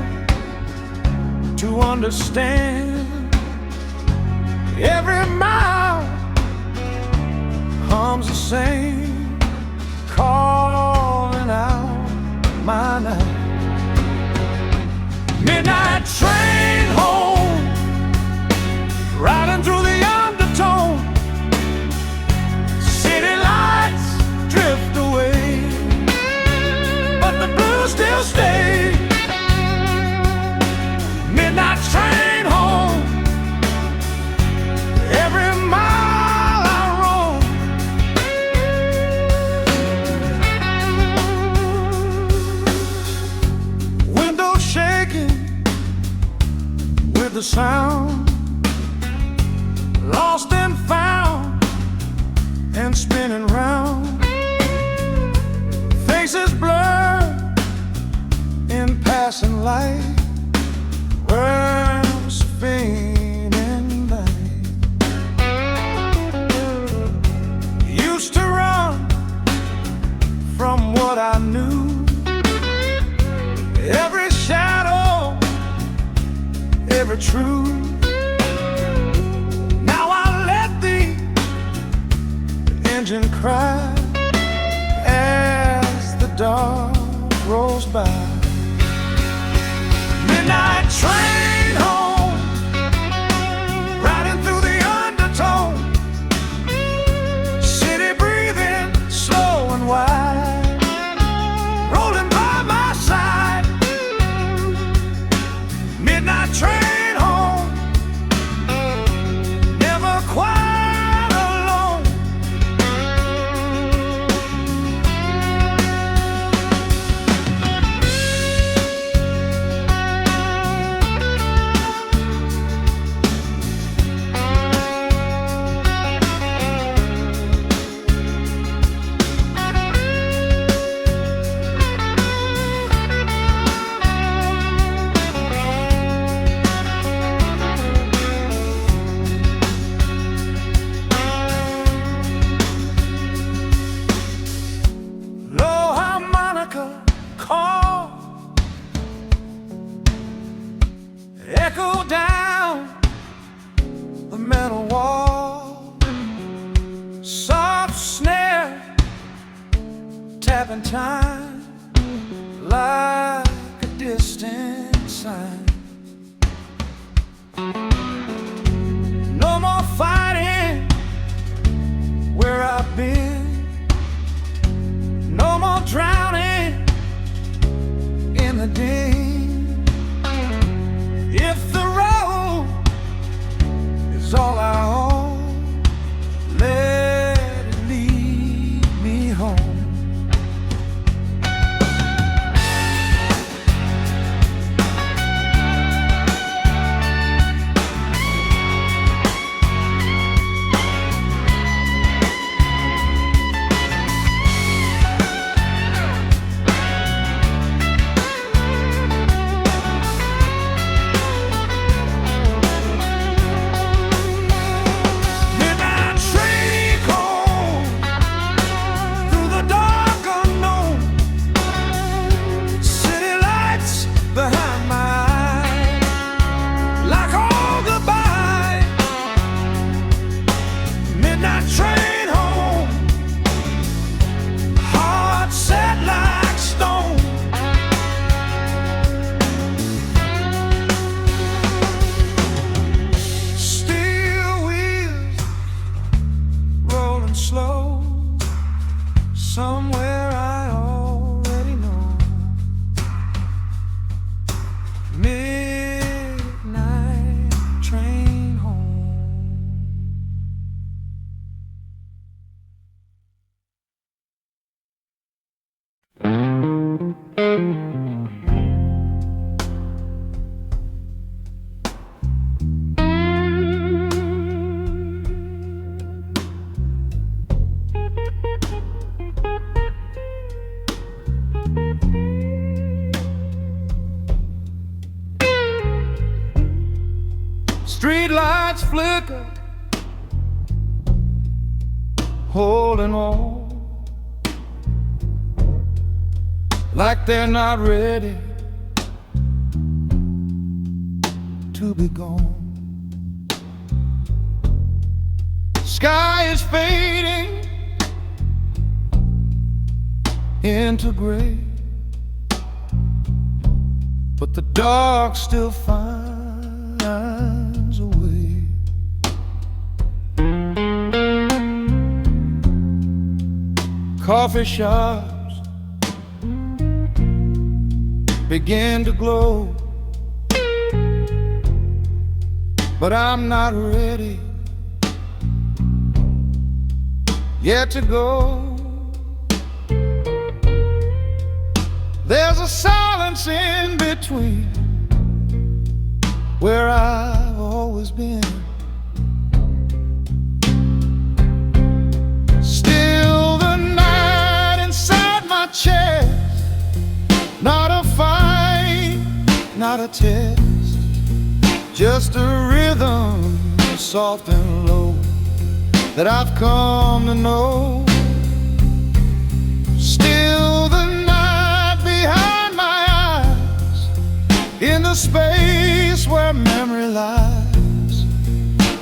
to understand. Every mile hums the same, calling out my name. Midnight train home, riding through the undertone. City lights drift away, but the blues still stay. Midnight train home, every mile I roam. Windows shaking with the sound, lost and found and spinning round. Faces blurred in passing light, words fading light. Used to run from what I knew, every shadow, every truth. Now I let the engine cry as the dark rolls by. Midnight train home, riding through the undertone. City breathing slow and wide, rolling by my side. Midnight train home, never quite alone. Low harmonica call, echo down the metal wall. Soft snare tapping time like a distant sign. No more fighting where I've been, no more drowning in the din. Street lights flicker, holding on like they're not ready to be gone. Sky is fading into gray, but the dark still finds a way. Coffee shops begin to glow, but I'm not ready yet to go. There's a silence in between where I've always been. Still the night inside my chest, not a fight, not a test, just a rhythm, soft and low, that I've come to know. Still the night behind my eyes, in the space where memory lies,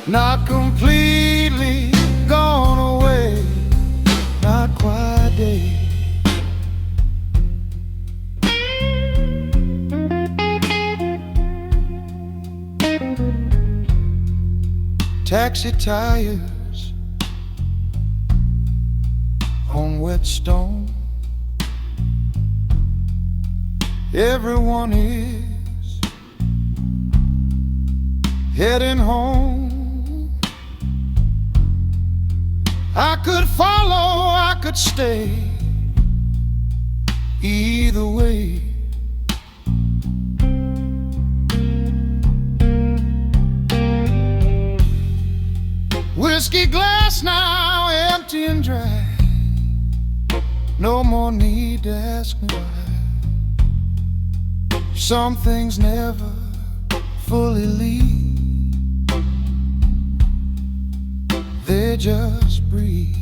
not completely gone away, not quite dead. Taxi tires on wet stone, everyone is heading home. I could follow, I could stay, either way. Whiskey glass now empty and dry, no more need to ask me why. Some things never fully leave, they just breathe.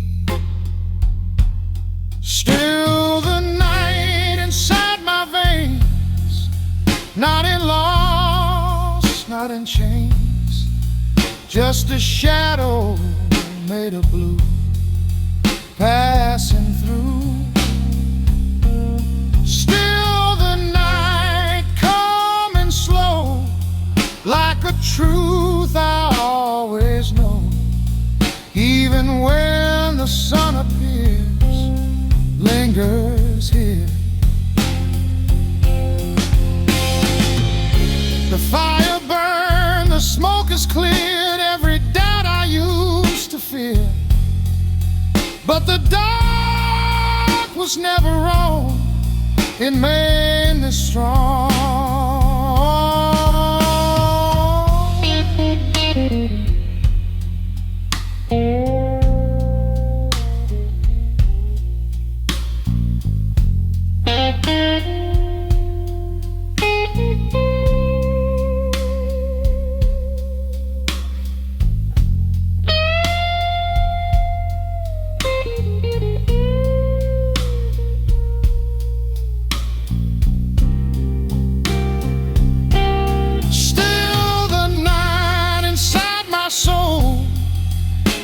Still the night inside my veins, not in loss, not in chains, just a shadow made of blue passing through. Still the night coming slow, like a truth I always know. Even when the sun appears, lingers here. The fire burned, the smoke is cleared, every doubt I used to fear. But the dark was never wrong, it made me strong.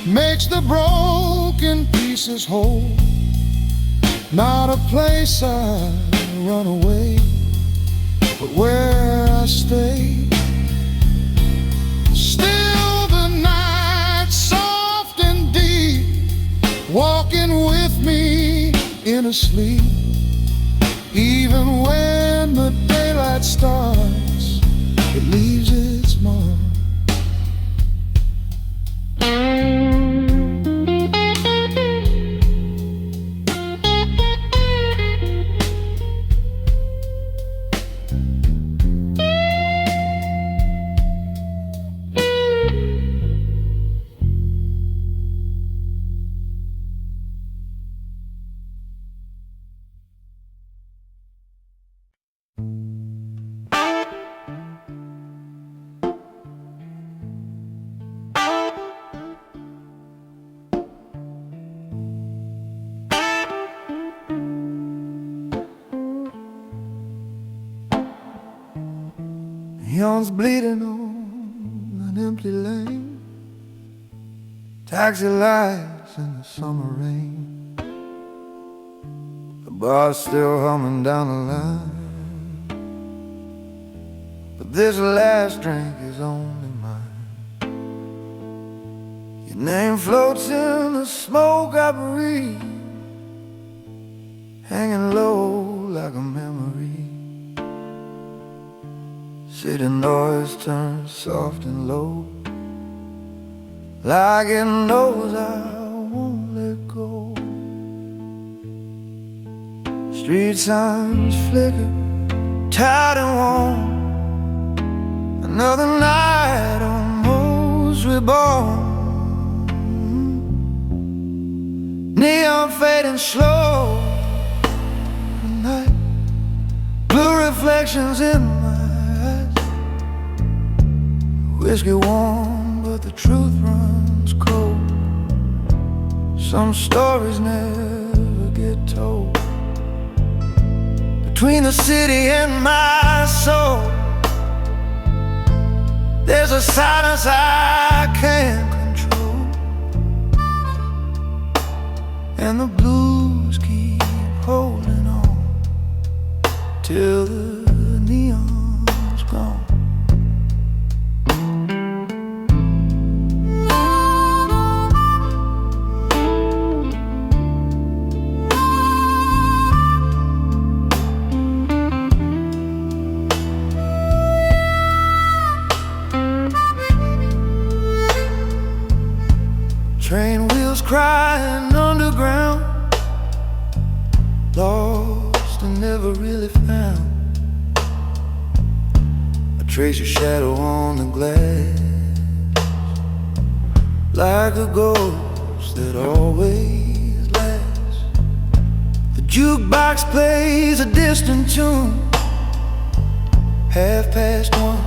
Makes the broken pieces whole, not a place I run away, but where I stay. Still the night soft and deep, walking with me in a sleep. Even when the daylight starts, it leaves its mark. Neon's bleeding on an empty lane, taxi lights in the summer rain. The bar's still humming down the line, but this last drink is only mine. Your name floats in the smoke I breathe, hanging low like a memory. City noise turns soft and low, like it knows I won't let go. Street signs flicker, tired and warm. Another night almost reborn. Neon fading slow tonight, blue reflections in my eyes. Whiskey warm, but the truth runs cold. Some stories never get told. Between the city and my soul, there's a silence I can't control, and the blues keep holding on till the neon's gone. Train wheels crying underground, lost and never really found. I trace your shadow on the glass, like a ghost that always lasts. The jukebox plays a distant tune, 1:30,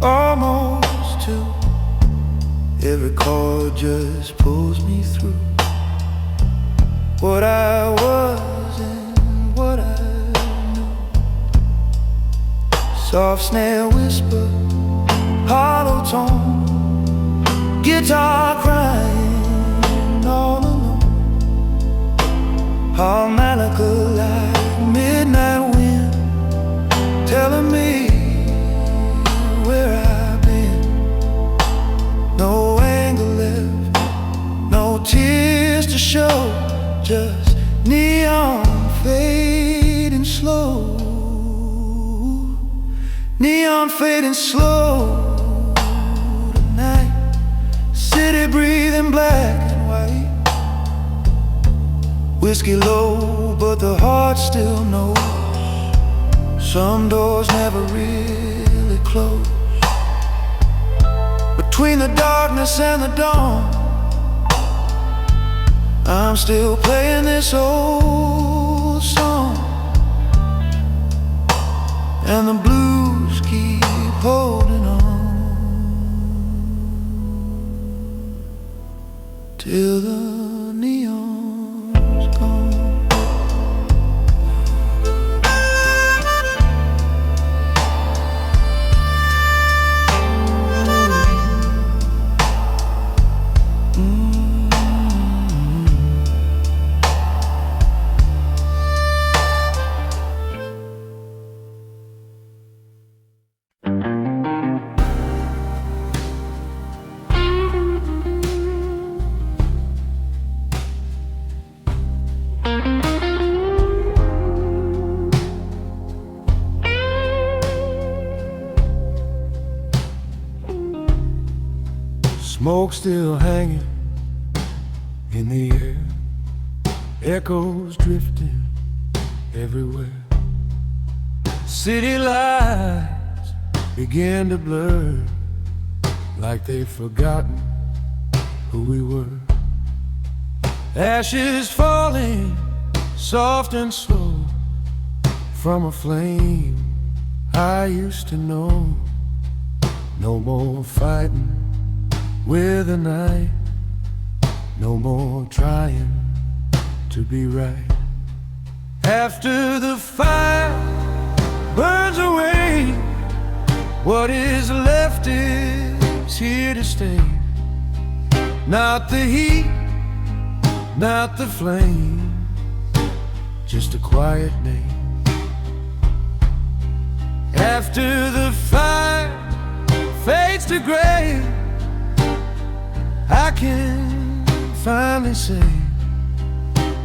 almost 2. Every chord just pulls me through what I was and what I knew. Soft snare whisper, hollow tone, guitar crying all alone. Harmonica like midnight wind, telling me where I've been. No anger left, no tears to show, just neon fading slow. Neon fading slow tonight. City breathing black and white. Whiskey low, but the heart still knows. Some doors never really close. Between the darkness and the dawn, I'm still playing this old song, and the blues keep holding on till the neon's gone. Smoke still hanging in the air, echoes drifting everywhere. City lights begin to blur, like they've forgotten who we were. Ashes falling soft and slow from a flame I used to know. No more fighting with the night, no more trying to be right. After the fire burns away, What is left is here to stay. Not the heat, not the flame, just a quiet name. After the fire fades to gray, I can finally say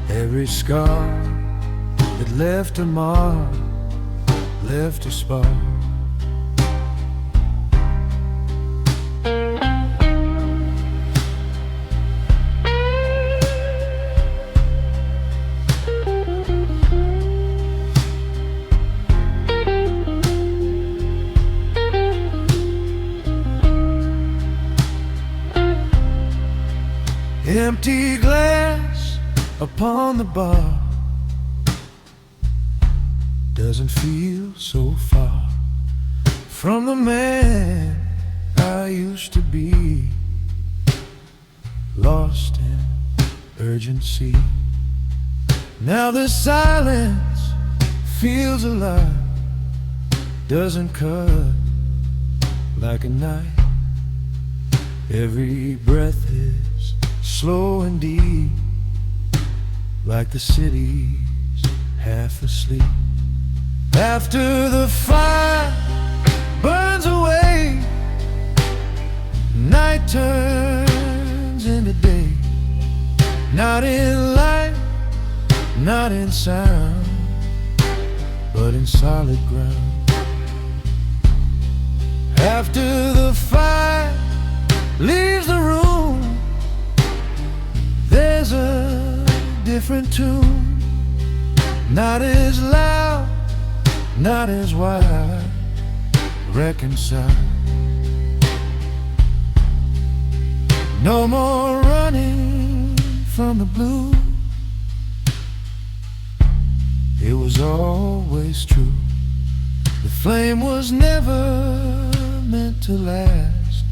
every scar that left a mark, left a spark. Empty glass upon the bar doesn't feel so far from the man I used to be, lost in urgency. Now the silence feels alive, doesn't cut like a knife. Every breath is slow and deep, like the city's half asleep. After the fire burns away, night turns into day. Not in light, not in sound, but in solid ground. After the fire leaves the room, there's a different tune. Not as loud, not as wide, reconciled. No more running from the blue. It was always true. The flame was never meant to last,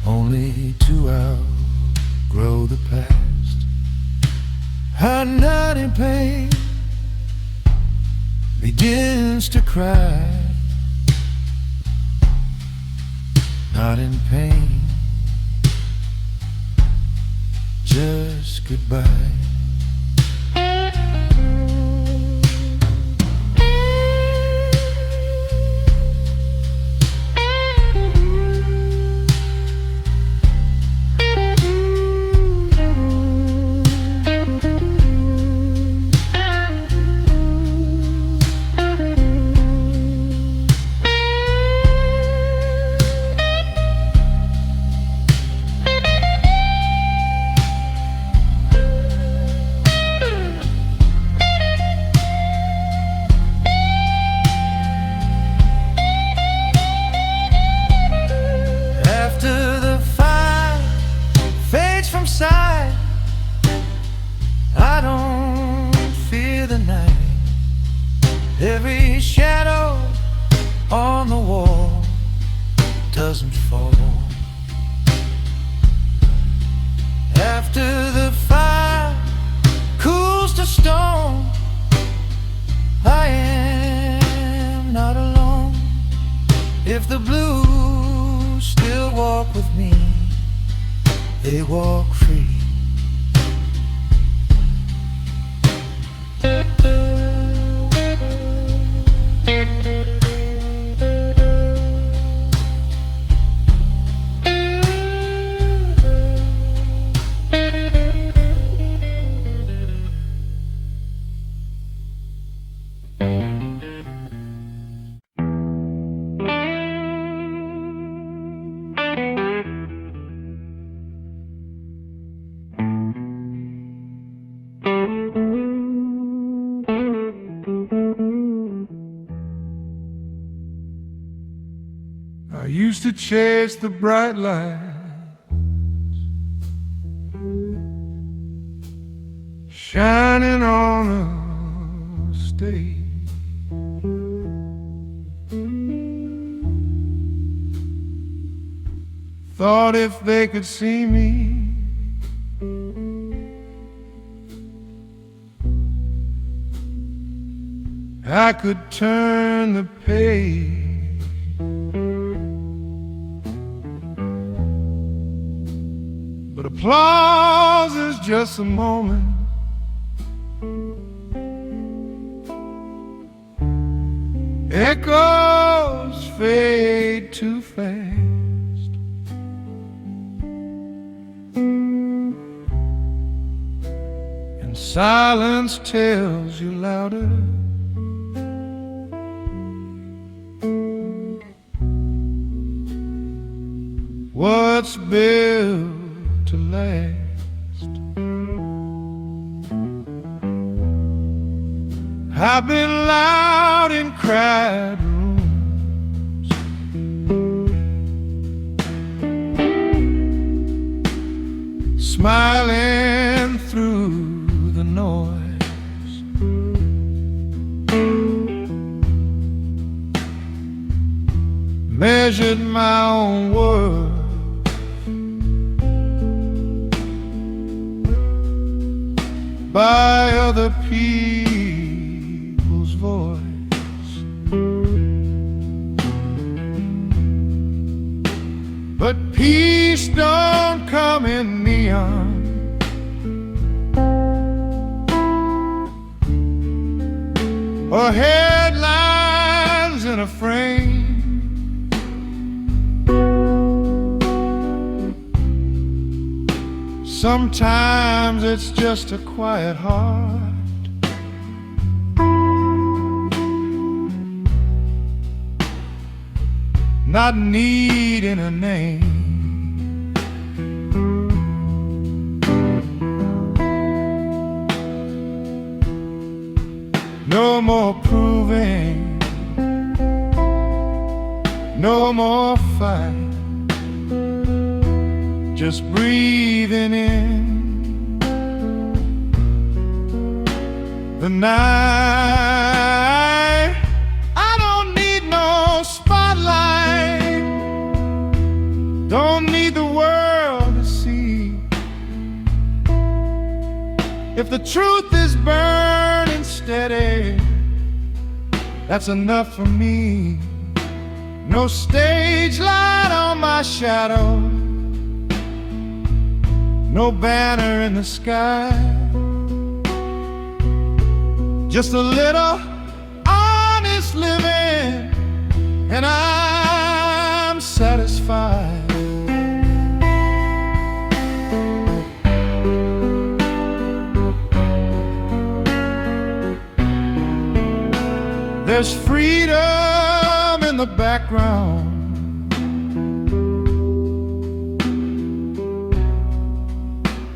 only to outgrow the past. Her night in pain begins to cry, not in pain, just goodbye. I don't fear the night. Every shadow on the wall doesn't fall. After the fire cools to stone, I am not alone. If the blues still walk with me, they walk free. I used to chase the bright lights, shining on a stage. Thought if they could see me, I could turn the page. Applause is just a moment. Echoes fade too fast. And silence tells you louder. What's built to last? I've been loud in crowded rooms, smiling through the noise. Measured my own worth by other people's voice. But peace don't come in neon, or headlines in a frame. Sometimes it's just a quiet heart, not needing a name. No more proving, no more fight. Just breathing in the night. I don't need no spotlight, don't need the world to see. If the truth is burning steady, that's enough for me. No stage light on my shadow, no banner in the sky, just a little honest living, and I'm satisfied. There's freedom in the background,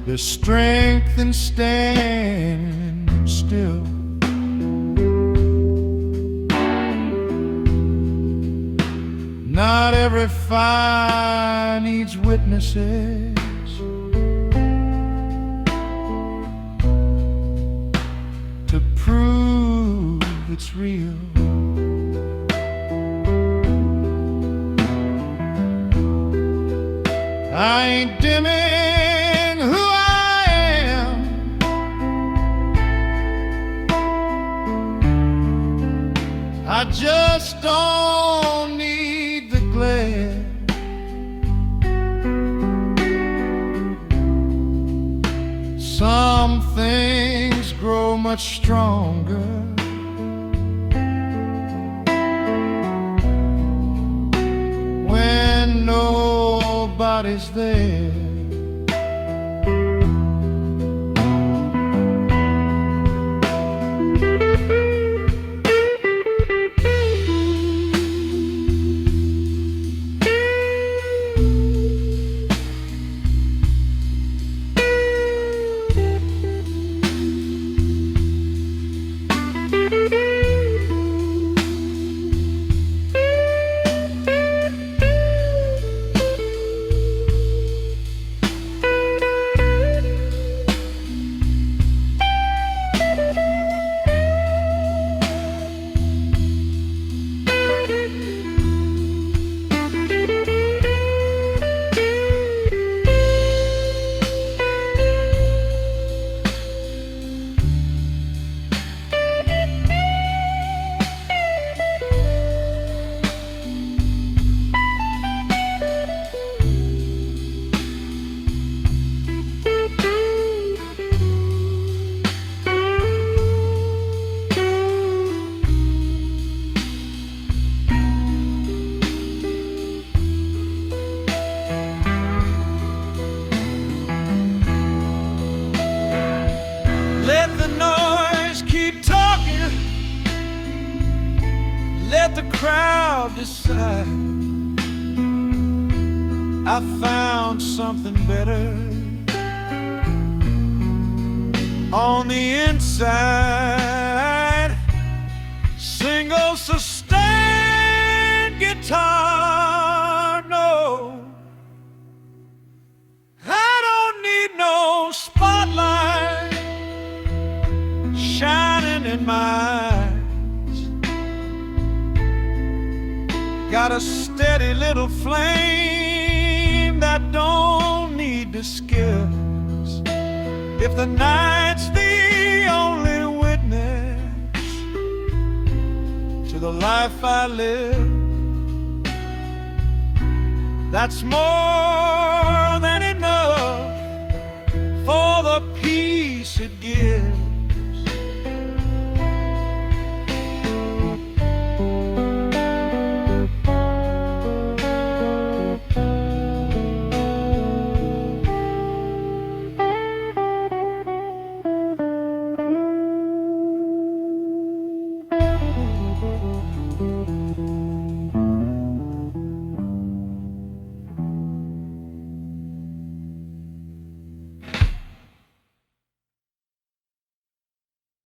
there's strength in standing still. Not every fire needs witnesses, to prove it's real. I ain't dimming who I am, I just don't need the glare. Some things grow much stronger when nobody's there. let the crowd decide. I found something better on the inside. Single sustained guitar, no. I don't need no spotlight shining in my eyes. Got a steady little flame that don't need disguise. If the night's the only witness to the life I live, that's more than enough for the peace it gives.